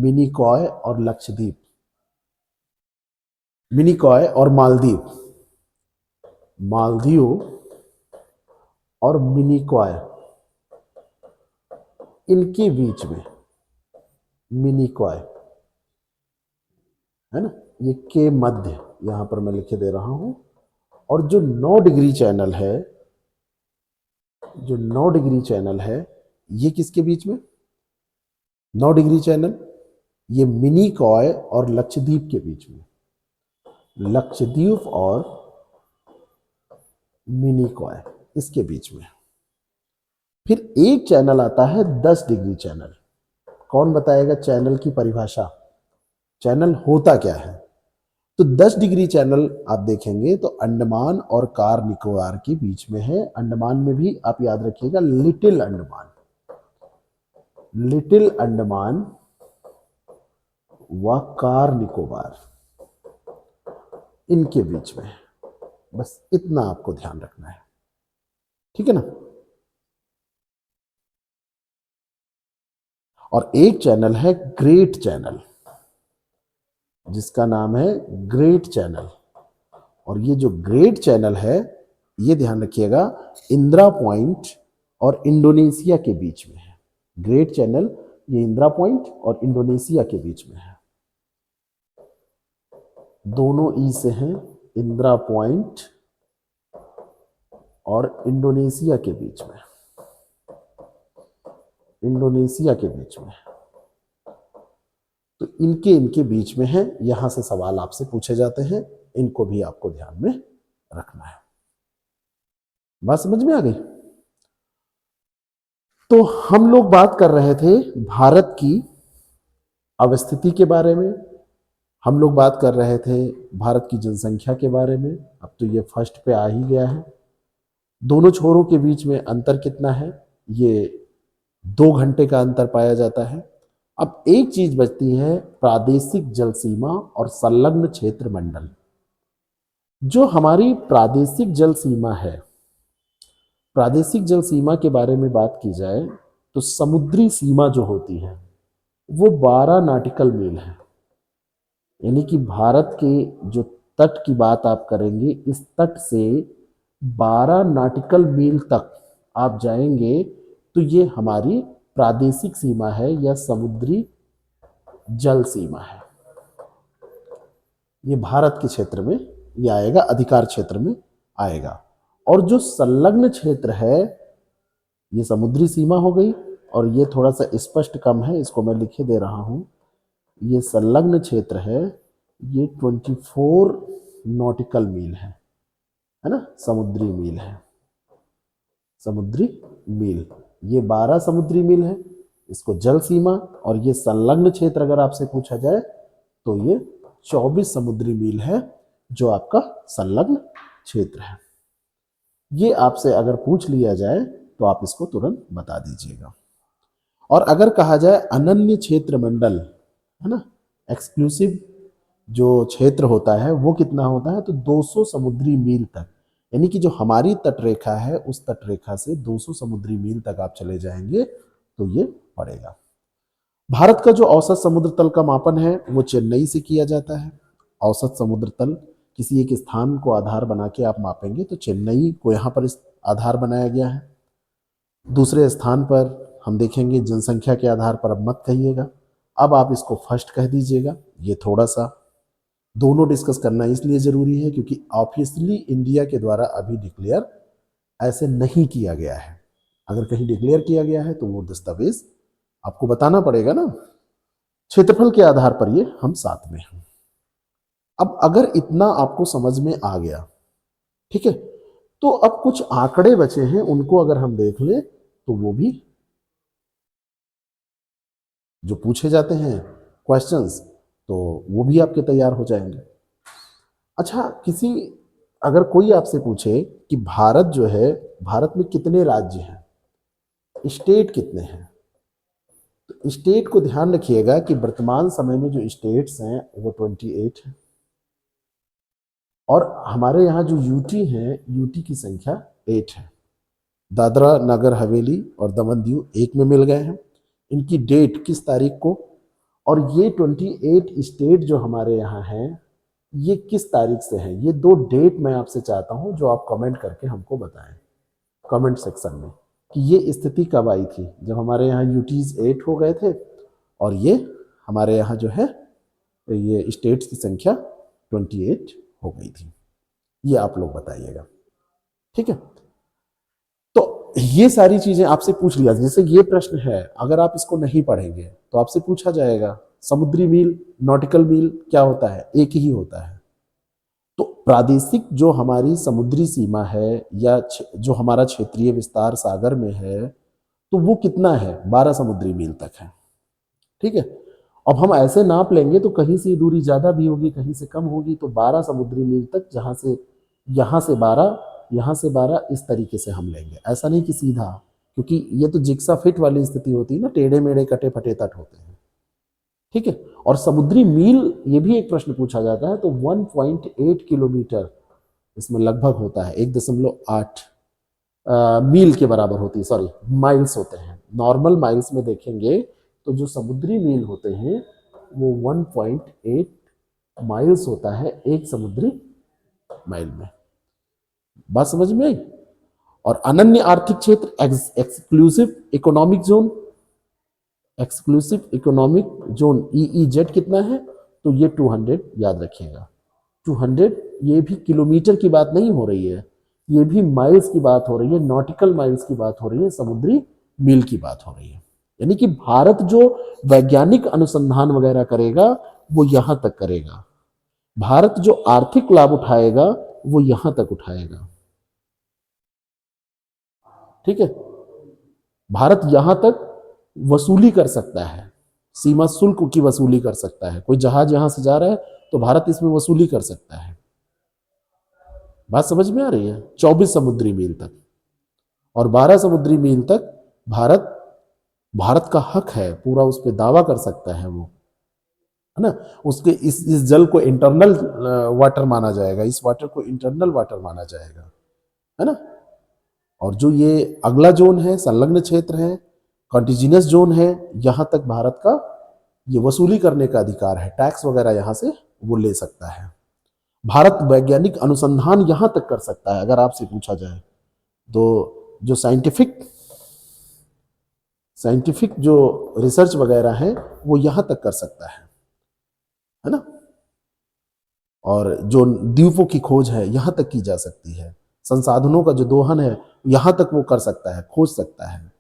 मिनिकॉय और लक्षद्वीप, मिनिकॉय और मालदीव, मालदीव और मिनिकॉय, इनके बीच में मिनिकॉय है ना, ये के मध्य यहां पर मैं लिखे दे रहा हूं। और जो 9 डिग्री चैनल है, जो 9 डिग्री चैनल है ये किसके बीच में, 9 डिग्री चैनल ये मिनिकॉय और लक्षद्वीप के बीच में, लक्षद्वीप और मिनिकॉय इसके बीच में। फिर एक चैनल आता है 10 डिग्री चैनल। कौन बताएगा चैनल की परिभाषा, चैनल होता क्या है। तो 10 डिग्री चैनल आप देखेंगे तो अंडमान और कार निकोबार के बीच में है। अंडमान में भी आप याद रखिएगा लिटिल अंडमान, लिटिल अंडमान व कार निकोबार, इनके बीच में, बस इतना आपको ध्यान रखना है। ठीक है ना। और एक चैनल है ग्रेट चैनल, जिसका नाम है ग्रेट चैनल। और ये जो ग्रेट चैनल है, ये ध्यान रखिएगा, इंदिरा पॉइंट और इंडोनेशिया के बीच में है। ग्रेट चैनल ये इंदिरा पॉइंट और इंडोनेशिया के बीच में है, दोनों ई से हैं, इंदिरा पॉइंट और इंडोनेशिया के बीच में, इंडोनेशिया के बीच में। तो इनके बीच में है, यहां से सवाल आपसे पूछे जाते हैं, इनको भी आपको ध्यान में रखना है। बात समझ में आ गई। तो हम लोग बात कर रहे थे भारत की अवस्थिति के बारे में, हम लोग बात कर रहे थे भारत की जनसंख्या के बारे में। अब तो ये फर्स्ट पे आ ही गया है। दोनों छोरों के बीच में अंतर कितना है, ये 2 घंटे का अंतर पाया जाता है। अब एक चीज बचती है, प्रादेशिक जल सीमा और संलग्न क्षेत्र मंडल। जो हमारी प्रादेशिक जल सीमा है, प्रादेशिक जल सीमा के बारे में बात की जाए तो समुद्री सीमा जो होती है वो 12 नॉटिकल मील है। यानी कि भारत के जो तट की बात आप करेंगे, इस तट से 12 नॉटिकल मील तक आप जाएंगे तो ये हमारी प्रादेशिक सीमा है या समुद्री जल सीमा है। ये भारत के क्षेत्र में ये आएगा, अधिकार क्षेत्र में आएगा। और जो संलग्न क्षेत्र है, ये समुद्री सीमा हो गई, और ये थोड़ा सा स्पष्ट कम है, इसको मैं लिखे दे रहा हूं। ये संलग्न क्षेत्र है, ये 24 नॉटिकल मील है ना, समुद्री मील है, समुद्री मील। ये 12 समुद्री मील है, इसको जल सीमा। और ये संलग्न क्षेत्र अगर आपसे पूछा जाए तो ये 24 समुद्री मील है, जो आपका संलग्न क्षेत्र है। ये आपसे अगर पूछ लिया जाए तो आप इसको तुरंत बता दीजिएगा। और अगर कहा जाए अनन्य क्षेत्र मंडल, है ना, एक्सक्लूसिव जो क्षेत्र होता है वो कितना होता है, तो 200 समुद्री मील तक। यानी कि जो हमारी तटरेखा है उस तटरेखा से 200 समुद्री मील तक आप चले जाएंगे तो ये पड़ेगा। भारत का जो औसत समुद्र तल का मापन है वो चेन्नई से किया जाता है। औसत समुद्र तल किसी एक स्थान को आधार बना के आप मापेंगे तो चेन्नई को यहाँ पर इस आधार बनाया गया है। दूसरे स्थान पर हम देखेंगे जनसंख्या के आधार पर, अब मत कहिएगा, अब आप इसको फर्स्ट कह दीजिएगा। ये थोड़ा सा दोनों डिस्कस करना इसलिए जरूरी है क्योंकि ऑब्वियसली इंडिया के द्वारा अभी डिक्लेयर ऐसे नहीं किया गया है। अगर कहीं डिक्लेयर किया गया है तो वो दस्तावेज आपको बताना पड़ेगा ना। क्षेत्रफल के आधार पर ये हम साथ में हैं। अब अगर इतना आपको समझ में आ गया, ठीक है, तो अब कुछ आंकड़े बचे हैं, उनको अगर हम देख लें तो वो भी जो पूछे जाते हैं क्वेश्चंस, तो वो भी आपके तैयार हो जाएंगे। अच्छा, अगर कोई आपसे पूछे कि भारत जो है, भारत में कितने राज्य हैं, स्टेट कितने हैं, तो स्टेट को ध्यान रखिएगा कि वर्तमान समय में जो स्टेट्स हैं वो 28 है। और हमारे यहाँ जो यूटी है, यूटी की संख्या 8 है। दादरा नगर हवेली और दमन दीव 1 में मिल गए हैं। इनकी डेट किस तारीख को, और ये 28 स्टेट जो हमारे यहाँ हैं ये किस तारीख से है, ये 2 डेट मैं आपसे चाहता हूं जो आप कमेंट करके हमको बताएं कमेंट सेक्शन में कि ये स्थिति कब आई थी, जब हमारे यहाँ यूटीज 8 हो गए थे और ये हमारे यहाँ जो है ये स्टेट्स की संख्या 28 हो गई थी। ये आप लोग बताइएगा, ठीक है। तो ये सारी चीजें आपसे पूछ लिया, जैसे ये प्रश्न है, अगर आप इसको नहीं पढ़ेंगे तो आपसे पूछा जाएगा समुद्री मील, नॉटिकल मील क्या होता है, एक ही होता है। तो प्रादेशिक जो हमारी समुद्री सीमा है या जो हमारा क्षेत्रीय विस्तार सागर में है, तो वो कितना है, 12 समुद्री मील तक है, ठीक है। अब हम ऐसे नाप लेंगे तो कहीं से दूरी ज्यादा भी होगी, कहीं से कम होगी, तो 12 समुद्री मील तक, जहां से यहाँ से 12, यहाँ से 12, इस तरीके से हम लेंगे। ऐसा नहीं कि सीधा, क्योंकि ये तो जिक्सा फिट वाली स्थिति होती है ना, टेढ़े मेढ़े कटे फटे तट होते हैं, ठीक है। और समुद्री मील, ये भी एक प्रश्न पूछा जाता है, तो 1.8 किलोमीटर इसमें लगभग होता है, 1.8 मील के बराबर होती है, सॉरी माइल्स होते हैं। नॉर्मल माइल्स में देखेंगे तो जो समुद्री मील होते हैं वो 1.8 माइल्स होता है एक समुद्री माइल में। बात समझ में आई? और अनन्य आर्थिक क्षेत्र exclusive economic zone, exclusive economic zone EEZ कितना है? तो ये 200 याद रखिएगा। 200 ये भी किलोमीटर की बात नहीं हो रही है, ये भी माइल्स की बात हो रही है, नॉटिकल माइल्स की बात हो रही है, समुद्री मील की बात हो रही है। यानी कि भारत जो वैज्ञानिक अनुसंधान वगैरह करेगा वो यहां तक करेगा, भारत जो आर्थिक लाभ उठाएगा वो यहां तक उठाएगा। ठीक है, भारत यहां तक वसूली कर सकता है, सीमा शुल्क की वसूली कर सकता है। कोई जहाज यहां से जा रहा है तो भारत इसमें वसूली कर सकता है। बात समझ में आ रही है? 24 समुद्री मील तक और 12 समुद्री मील तक भारत, भारत का हक है, पूरा उस पर दावा कर सकता है वो, है ना। उसके इस जल को इंटरनल वाटर माना जाएगा, इस वाटर को इंटरनल वाटर माना जाएगा, है ना। और जो ये अगला जोन है, संलग्न क्षेत्र है, कॉन्टिजिनस जोन है, यहां तक भारत का ये वसूली करने का अधिकार है, टैक्स वगैरह यहां से वो ले सकता है। भारत वैज्ञानिक अनुसंधान यहां तक कर सकता है। अगर आपसे पूछा जाए तो जो साइंटिफिक जो रिसर्च वगैरह है वो यहां तक कर सकता है ना। और जो द्वीपों की खोज है यहां तक की जा सकती है, संसाधनों का जो दोहन है यहां तक वो कर सकता है, खोज सकता है।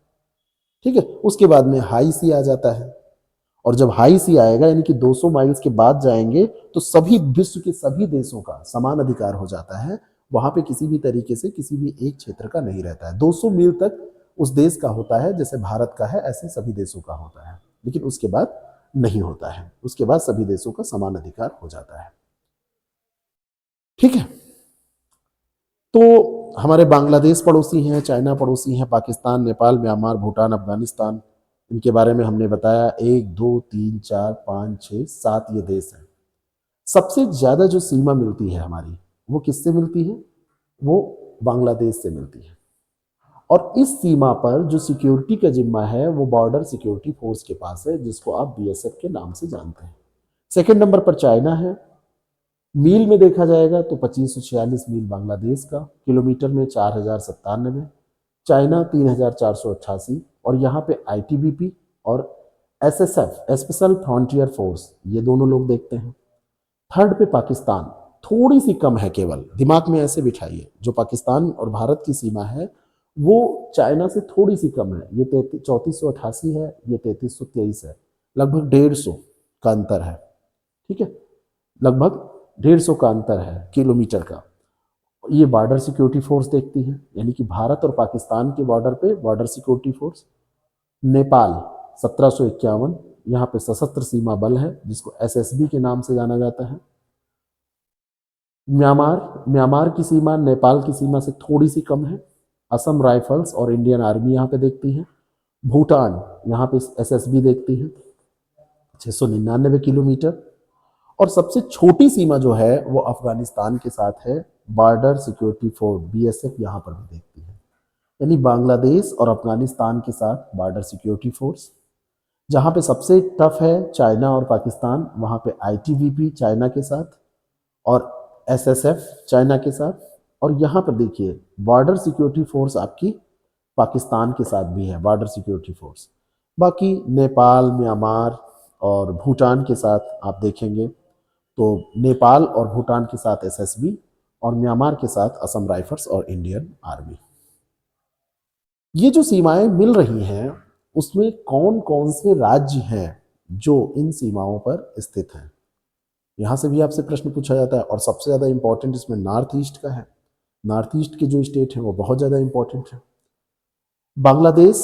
ठीक है, उसके बाद में हाई सी आ जाता है, और जब हाई सी आएगा यानी कि 200 माइल्स के बाद जाएंगे तो सभी विश्व के सभी देशों का समान अधिकार हो जाता है। वहां पे किसी भी तरीके से किसी भी एक क्षेत्र का नहीं रहता है। 200 मील तक उस देश का होता है, जैसे भारत का है ऐसे सभी देशों का होता है, लेकिन उसके बाद नहीं होता है। उसके बाद सभी देशों का समान अधिकार हो जाता है। ठीक है, तो हमारे बांग्लादेश पड़ोसी हैं, चाइना पड़ोसी हैं, पाकिस्तान, नेपाल, म्यांमार, भूटान, अफगानिस्तान, इनके बारे में हमने बताया। 1 2 3 4 5 6 7 ये देश हैं। सबसे ज्यादा जो सीमा मिलती है हमारी वो किससे मिलती है? वो बांग्लादेश से मिलती है। और इस सीमा पर जो सिक्योरिटी का जिम्मा है वो बॉर्डर सिक्योरिटी फोर्स के पास है, जिसको आप BSF के नाम से जानते हैं। सेकेंड नंबर पर चाइना है। मील में देखा जाएगा तो 2546 मील बांग्लादेश का, किलोमीटर में 4097, चाइना 3488, और यहाँ पे ITBP और SSF स्पेशल फ्रंटियर फोर्स ये दोनों लोग देखते हैं। थर्ड पे पाकिस्तान, थोड़ी सी कम है, केवल दिमाग में ऐसे बिठाइए, जो पाकिस्तान और भारत की सीमा है वो चाइना से थोड़ी सी कम है। ये 3488 है, ये 3323 है, लगभग 150 का अंतर है। ठीक है, लगभग 150 का अंतर है किलोमीटर का। ये बॉर्डर सिक्योरिटी फोर्स देखती है, यानी कि भारत और पाकिस्तान के बॉर्डर पे बॉर्डर सिक्योरिटी फोर्स। नेपाल 1751, यहाँ पे सशस्त्र सीमा बल है जिसको SSB के नाम से जाना जाता है। म्यांमार की सीमा नेपाल की सीमा से थोड़ी सी कम है, असम राइफल्स और इंडियन आर्मी यहाँ पे देखती है। भूटान यहाँ पे SSB देखती है, 699 किलोमीटर। और सबसे छोटी सीमा जो है वो अफगानिस्तान के साथ है, बॉर्डर सिक्योरिटी फोर्स BSF यहाँ पर भी देखती है। यानी बांग्लादेश और अफगानिस्तान के साथ बॉर्डर सिक्योरिटी फोर्स। जहाँ पे सबसे टफ है चाइना और पाकिस्तान, वहाँ पे ITBP चाइना के साथ और SSF चाइना के साथ। और यहाँ पर देखिए बॉर्डर सिक्योरिटी फोर्स आपकी पाकिस्तान के साथ भी है, बॉर्डर सिक्योरिटी फोर्स। बाकी नेपाल, म्यांमार और भूटान के साथ आप देखेंगे तो नेपाल और भूटान के साथ SSB और म्यांमार के साथ असम राइफल्स और इंडियन आर्मी। ये जो सीमाएं मिल रही हैं उसमें कौन कौन से राज्य हैं जो इन सीमाओं पर स्थित हैं, यहां से भी आपसे प्रश्न पूछा जाता है। और सबसे ज्यादा इंपॉर्टेंट इसमें नॉर्थ ईस्ट का है। नॉर्थ ईस्ट के जो स्टेट हैं वो बहुत ज्यादा इंपॉर्टेंट है। बांग्लादेश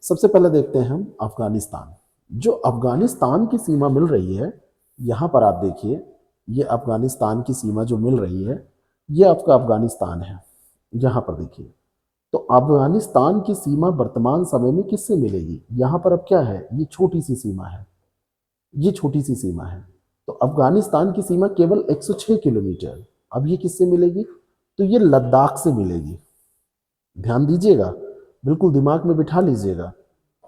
सबसे पहले देखते हैं हम अफगानिस्तान। जो अफगानिस्तान की सीमा मिल रही है, यहाँ पर आप देखिए, ये अफगानिस्तान की सीमा जो मिल रही है ये आपका अफगानिस्तान है। यहाँ पर देखिए, तो अफगानिस्तान की सीमा वर्तमान समय में किससे मिलेगी? यहाँ पर अब क्या है, ये छोटी सी सीमा है, ये छोटी सी सीमा है। तो अफगानिस्तान की सीमा केवल 106 किलोमीटर। अब ये किससे मिलेगी? तो ये लद्दाख से मिलेगी। ध्यान दीजिएगा, बिल्कुल दिमाग में बिठा लीजिएगा,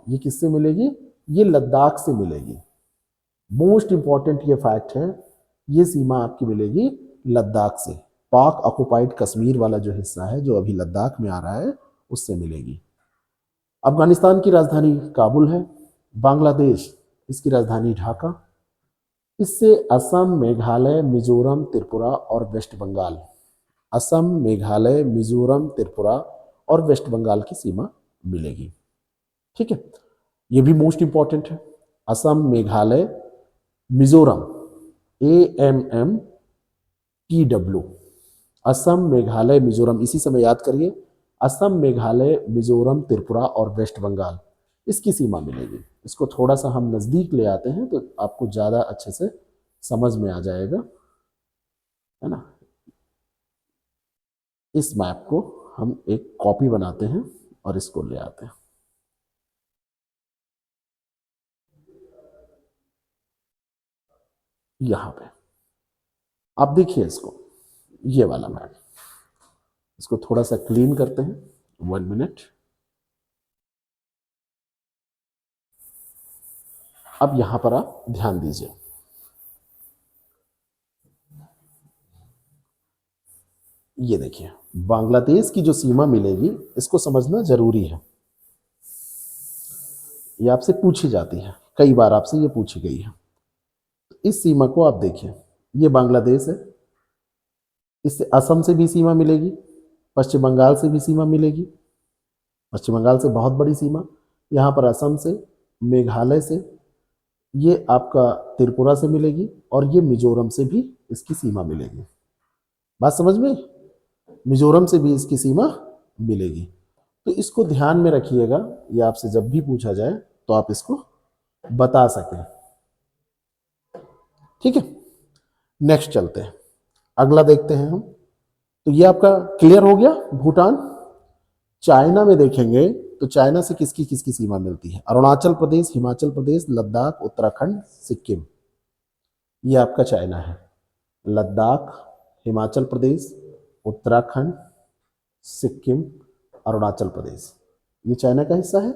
ये किससे मिलेगी? ये लद्दाख से मिलेगी। मोस्ट इंपॉर्टेंट ये फैक्ट है, ये सीमा आपकी मिलेगी लद्दाख से। पाक ऑक्युपाइड कश्मीर वाला जो हिस्सा है जो अभी लद्दाख में आ रहा है उससे मिलेगी। अफगानिस्तान की राजधानी काबुल है। बांग्लादेश, इसकी राजधानी ढाका। इससे असम, मेघालय, मिजोरम, त्रिपुरा और वेस्ट बंगाल, असम, मेघालय, मिजोरम, त्रिपुरा और वेस्ट बंगाल की सीमा मिलेगी। ठीक है, ये भी मोस्ट इंपॉर्टेंट है। असम, मेघालय, मिजोरम, AMMTW, असम, मेघालय, मिजोरम, इसी समय याद करिए, असम, मेघालय, मिजोरम, त्रिपुरा और वेस्ट बंगाल, इसकी सीमा मिलेगी। इसको थोड़ा सा हम नज़दीक ले आते हैं तो आपको ज़्यादा अच्छे से समझ में आ जाएगा, है ना। इस मैप को हम एक कॉपी बनाते हैं और इसको ले आते हैं। यहाँ पे आप देखिए इसको, ये वाला मैप, इसको थोड़ा सा क्लीन करते हैं, 1 मिनट। अब यहां पर आप ध्यान दीजिए, ये देखिए बांग्लादेश की जो सीमा मिलेगी इसको समझना जरूरी है, ये आपसे पूछी जाती है, कई बार आपसे ये पूछी गई है। इस सीमा को आप देखिए, ये बांग्लादेश है, इससे असम से भी सीमा मिलेगी, पश्चिम बंगाल से भी सीमा मिलेगी, पश्चिम बंगाल से बहुत बड़ी सीमा, यहाँ पर असम से, मेघालय से, ये आपका त्रिपुरा से मिलेगी और ये मिजोरम से भी इसकी सीमा मिलेगी। बात समझ में? मिजोरम से भी इसकी सीमा मिलेगी। तो इसको ध्यान में रखिएगा, ये आपसे जब भी पूछा जाए तो आप इसको बता सकें। ठीक है, नेक्स्ट चलते हैं, अगला देखते हैं हम। तो ये आपका क्लियर हो गया भूटान। चाइना में देखेंगे तो चाइना से किसकी किसकी सीमा मिलती है? अरुणाचल प्रदेश, हिमाचल प्रदेश, लद्दाख, उत्तराखंड, सिक्किम, ये आपका चाइना है। लद्दाख, हिमाचल प्रदेश, उत्तराखंड, सिक्किम, अरुणाचल प्रदेश, ये चाइना का हिस्सा है।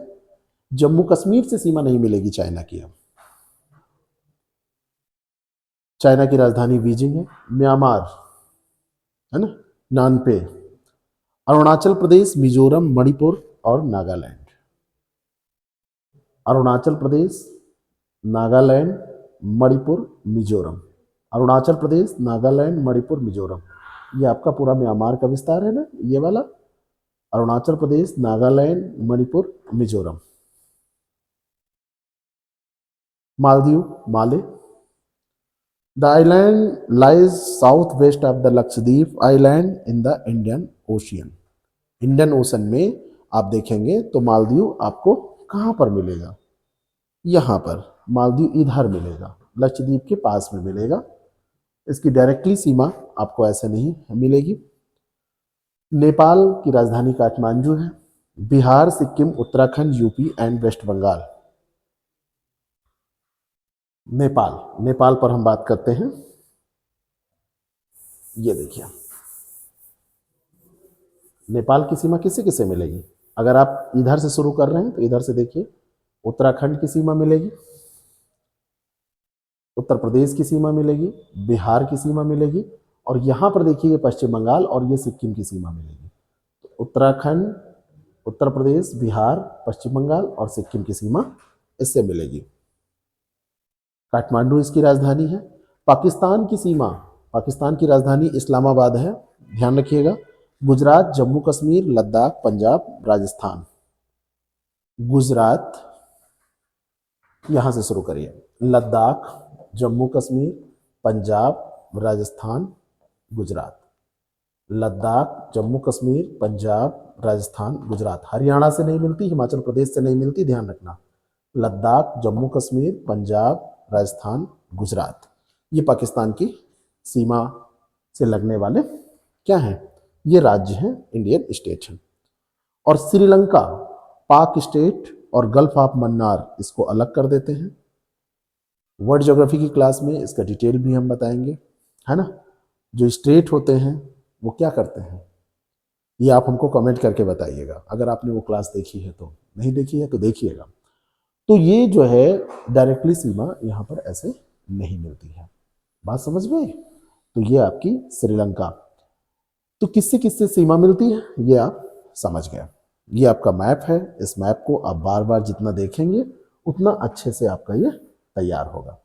जम्मू कश्मीर से सीमा नहीं मिलेगी चाइना की। अब चाइना की राजधानी बीजिंग है। म्यांमार, है ना, नानपे। अरुणाचल प्रदेश, मिजोरम, मणिपुर और नागालैंड। अरुणाचल प्रदेश, नागालैंड, मणिपुर, मिजोरम। अरुणाचल प्रदेश, नागालैंड, मणिपुर, मिजोरम, ये आपका पूरा म्यांमार का विस्तार है ना, ये वाला। Arunachal Pradesh, Nagaland, Manipur, Mizoram. Maldives, Male. The island lies south west of the Lakshadweep island in the Indian ocean. Indian ocean में आप देखेंगे तो मालदीव आपको कहाँ पर मिलेगा? यहाँ पर मालदीव इधर मिलेगा, लक्षद्वीप के पास में मिलेगा। इसकी डायरेक्टली सीमा आपको ऐसे नहीं मिलेगी। नेपाल की राजधानी काठमांडू है। Bihar, Sikkim, Uttarakhand, UP and West Bengal. नेपाल, नेपाल पर हम बात करते हैं। ये देखिए नेपाल की सीमा किससे किससे मिलेगी? अगर आप इधर से शुरू कर रहे हैं तो इधर से देखिए, उत्तराखंड की सीमा मिलेगी, उत्तर प्रदेश की सीमा मिलेगी, बिहार की सीमा मिलेगी, और यहाँ पर देखिए ये पश्चिम बंगाल और ये सिक्किम की सीमा मिलेगी। तो उत्तराखंड, उत्तर प्रदेश, बिहार, पश्चिम बंगाल और सिक्किम की सीमा इससे मिलेगी। काठमांडू इसकी राजधानी है। पाकिस्तान की सीमा, पाकिस्तान की राजधानी इस्लामाबाद है, ध्यान रखिएगा। गुजरात, जम्मू कश्मीर, लद्दाख, पंजाब, राजस्थान। गुजरात, यहाँ से शुरू करिए, लद्दाख, जम्मू कश्मीर, पंजाब, राजस्थान, गुजरात। लद्दाख, जम्मू कश्मीर, पंजाब, राजस्थान, गुजरात। हरियाणा से नहीं मिलती, हिमाचल प्रदेश से नहीं मिलती, ध्यान रखना। लद्दाख, जम्मू कश्मीर, पंजाब, राजस्थान, गुजरात, ये पाकिस्तान की सीमा से लगने वाले क्या हैं? ये राज्य हैं, इंडियन स्टेट हैं। और श्रीलंका, पाक स्टेट और गल्फ ऑफ मन्नार, इसको अलग कर देते हैं। वर्ल्ड ज्योग्राफी की क्लास में इसका डिटेल भी हम बताएंगे, है ना। जो स्टेट होते हैं वो क्या करते हैं? ये आप हमको कमेंट करके बताइएगा। अगर आपने वो क्लास देखी है तो, नहीं देखी है तो देखिएगा। तो ये जो है डायरेक्टली सीमा यहाँ पर ऐसे नहीं मिलती है। बात समझ में? तो ये आपकी श्रीलंका। तो किससे किससे सीमा मिलती है ये आप समझ गए। ये आपका मैप है। इस मैप को आप बार बार जितना देखेंगे उतना अच्छे से आपका ये तैयार होगा।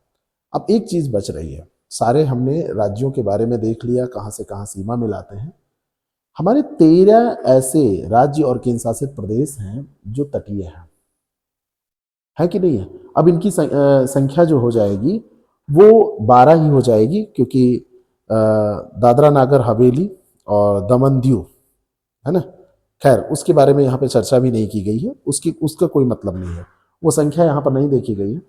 अब एक चीज बच रही है। सारे हमने राज्यों के बारे में देख लिया, कहाँ से कहाँ सीमा मिलाते हैं। हमारे 13 ऐसे राज्य और केंद्र शासित प्रदेश हैं जो तटीय हैं, है कि नहीं है? अब इनकी संख्या जो हो जाएगी वो 12 ही हो जाएगी, क्योंकि दादरा नागर हवेली और दमन दीव, है ना। खैर उसके बारे में यहाँ पे चर्चा भी नहीं की गई है, उसका कोई मतलब नहीं है, वो संख्या यहाँ पर नहीं देखी गई है।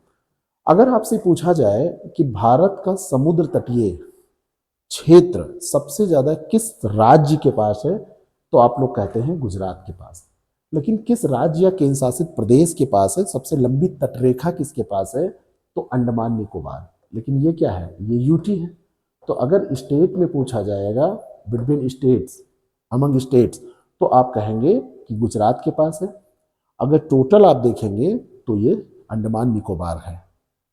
अगर आपसे पूछा जाए कि भारत का समुद्र तटीय क्षेत्र सबसे ज्यादा किस राज्य के पास है, तो आप लोग कहते हैं गुजरात के पास। लेकिन किस राज्य या केंद्र शासित प्रदेश के पास है सबसे लंबी तटरेखा, किसके पास है? तो अंडमान निकोबार। लेकिन ये क्या है? ये यूटी है। तो अगर स्टेट में पूछा जाएगा, बिटवीन स्टेट्स, अमंग स्टेट्स, तो आप कहेंगे कि गुजरात के पास है। अगर टोटल आप देखेंगे तो ये अंडमान निकोबार है।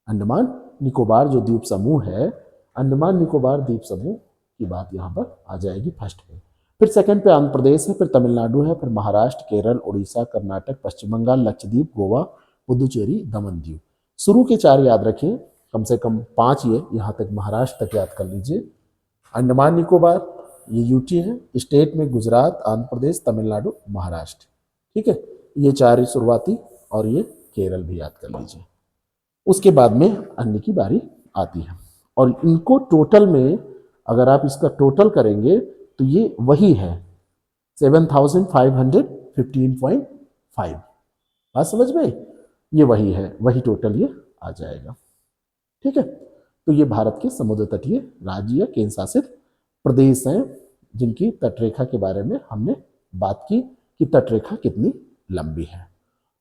अंडमान निकोबार जो द्वीप समूह है, अंडमान निकोबार द्वीप समूह की बात यहाँ पर आ जाएगी फर्स्ट पे। फिर सेकंड पे आंध्र प्रदेश है, फिर तमिलनाडु है, फिर महाराष्ट्र, केरल, उड़ीसा, कर्नाटक, पश्चिम बंगाल, लक्षद्वीप, गोवा, पुदुचेरी, दमन दीव। शुरू के 4 याद रखें, कम से कम 5 ये यहाँ तक महाराष्ट्र तक याद कर लीजिए। अंडमान निकोबार ये यूटी है, स्टेट में गुजरात, आंध्र प्रदेश, तमिलनाडु, महाराष्ट्र। ठीक है, ये 4 शुरुआती, और ये केरल भी याद कर लीजिए। उसके बाद में अन्य की बारी आती है। और इनको टोटल में अगर आप इसका टोटल करेंगे तो ये वही है 7515.5। बात समझ में? ये वही है, वही टोटल ये आ जाएगा। ठीक है, तो ये भारत के समुद्र तटीय राज्य या केंद्र शासित प्रदेश हैं जिनकी तटरेखा के बारे में हमने बात की कि तटरेखा कितनी लंबी है।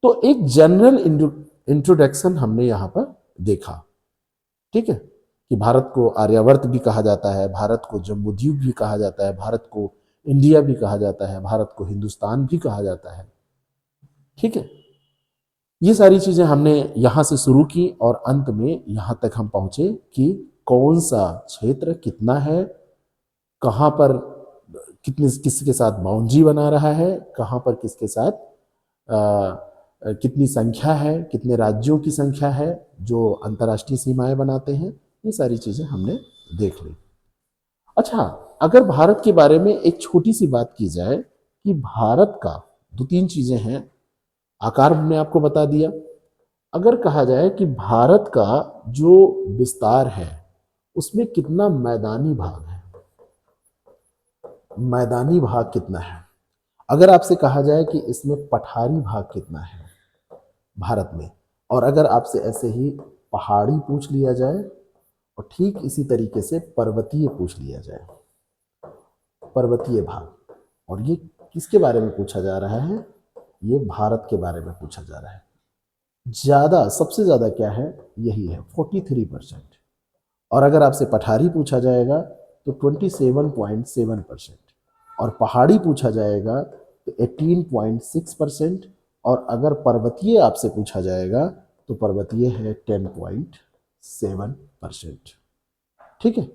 तो एक जनरल इंट्रोडक्शन हमने यहाँ पर देखा। ठीक है, कि भारत को आर्यावर्त भी कहा जाता है, भारत को जम्बूद्वीप भी कहा जाता है, भारत को इंडिया भी कहा जाता है, भारत को हिंदुस्तान भी कहा जाता है। ठीक है, ये सारी चीजें हमने यहां से शुरू की और अंत में यहां तक हम पहुंचे कि कौन सा क्षेत्र कितना है, कहां पर किसके साथ बाउंड्री बना रहा है, कहां पर किसके साथ कितनी संख्या है, कितने राज्यों की संख्या है जो अंतर्राष्ट्रीय सीमाएं बनाते हैं। ये सारी चीजें हमने देख ली। अच्छा, अगर भारत के बारे में एक छोटी सी बात की जाए कि भारत का 2-3 चीजें हैं, आकार हमने आपको बता दिया। अगर कहा जाए कि भारत का जो विस्तार है उसमें कितना मैदानी भाग है, मैदानी भाग कितना है। अगर आपसे कहा जाए कि इसमें पठारी भाग कितना है भारत में, और अगर आपसे ऐसे ही पहाड़ी पूछ लिया जाए और ठीक इसी तरीके से पर्वतीय पूछ लिया जाए, पर्वतीय भाग, और ये किसके बारे में पूछा जा रहा है? ये भारत के बारे में पूछा जा रहा है। ज्यादा, सबसे ज्यादा क्या है? यही है 43%। और अगर आपसे पठारी पूछा जाएगा तो 27.7%, और पहाड़ी पूछा जाएगा तो 18.6%, और अगर पर्वतीय आपसे पूछा जाएगा तो पर्वतीय है 10.7%। ठीक है,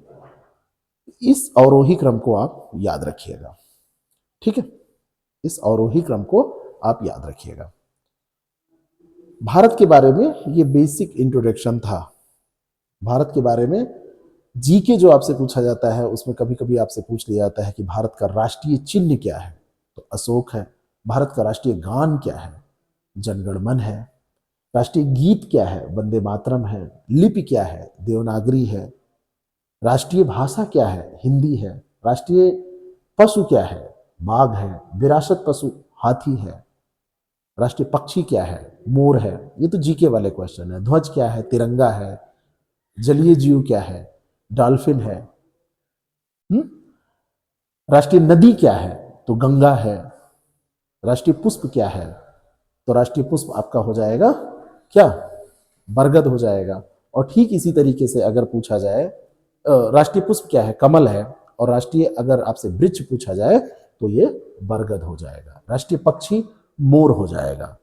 इस अवरोही क्रम को आप याद रखिएगा। ठीक है, इस अवरोही क्रम को आप याद रखिएगा। भारत के बारे में ये बेसिक इंट्रोडक्शन था। भारत के बारे में जीके जो आपसे पूछा जाता है उसमें कभी कभी आपसे पूछ लिया जाता है कि भारत का राष्ट्रीय चिन्ह क्या है, तो अशोक है। भारत का राष्ट्रीय गान क्या है? जनगण मन है। राष्ट्रीय गीत क्या है? वंदे मातरम है। लिपि क्या है? देवनागरी है। राष्ट्रीय भाषा क्या है? हिंदी है। राष्ट्रीय पशु क्या है? बाघ है। विरासत पशु हाथी है। राष्ट्रीय पक्षी क्या है? मोर है। ये तो जीके वाले क्वेश्चन है। ध्वज क्या है? तिरंगा है। जलीय जीव क्या है? डॉल्फिन है। राष्ट्रीय नदी क्या है? तो गंगा है। राष्ट्रीय पुष्प क्या है? तो राष्ट्रीय पुष्प आपका हो जाएगा क्या? बरगद हो जाएगा। और ठीक इसी तरीके से अगर पूछा जाए राष्ट्रीय पुष्प क्या है? कमल है। और राष्ट्रीय अगर आपसे वृक्ष पूछा जाए तो ये बरगद हो जाएगा, राष्ट्रीय पक्षी मोर हो जाएगा।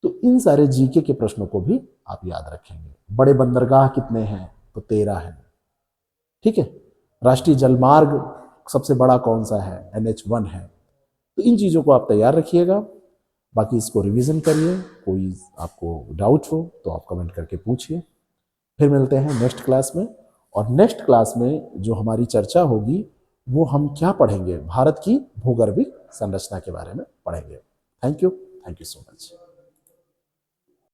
तो इन सारे जीके के प्रश्नों को भी आप याद रखेंगे। बड़े बंदरगाह कितने हैं, तो 13 है, ठीक है। राष्ट्रीय जलमार्ग सबसे बड़ा कौन सा है, NH1 है। तो इन चीज़ों को आप तैयार रखिएगा, बाकी इसको रिवीजन करिए। कोई आपको डाउट हो तो आप कमेंट करके पूछिए। फिर मिलते हैं नेक्स्ट क्लास में, और नेक्स्ट क्लास में जो हमारी चर्चा होगी वो हम क्या पढ़ेंगे, भारत की भूगर्भिक संरचना के बारे में पढ़ेंगे। Thank you so much.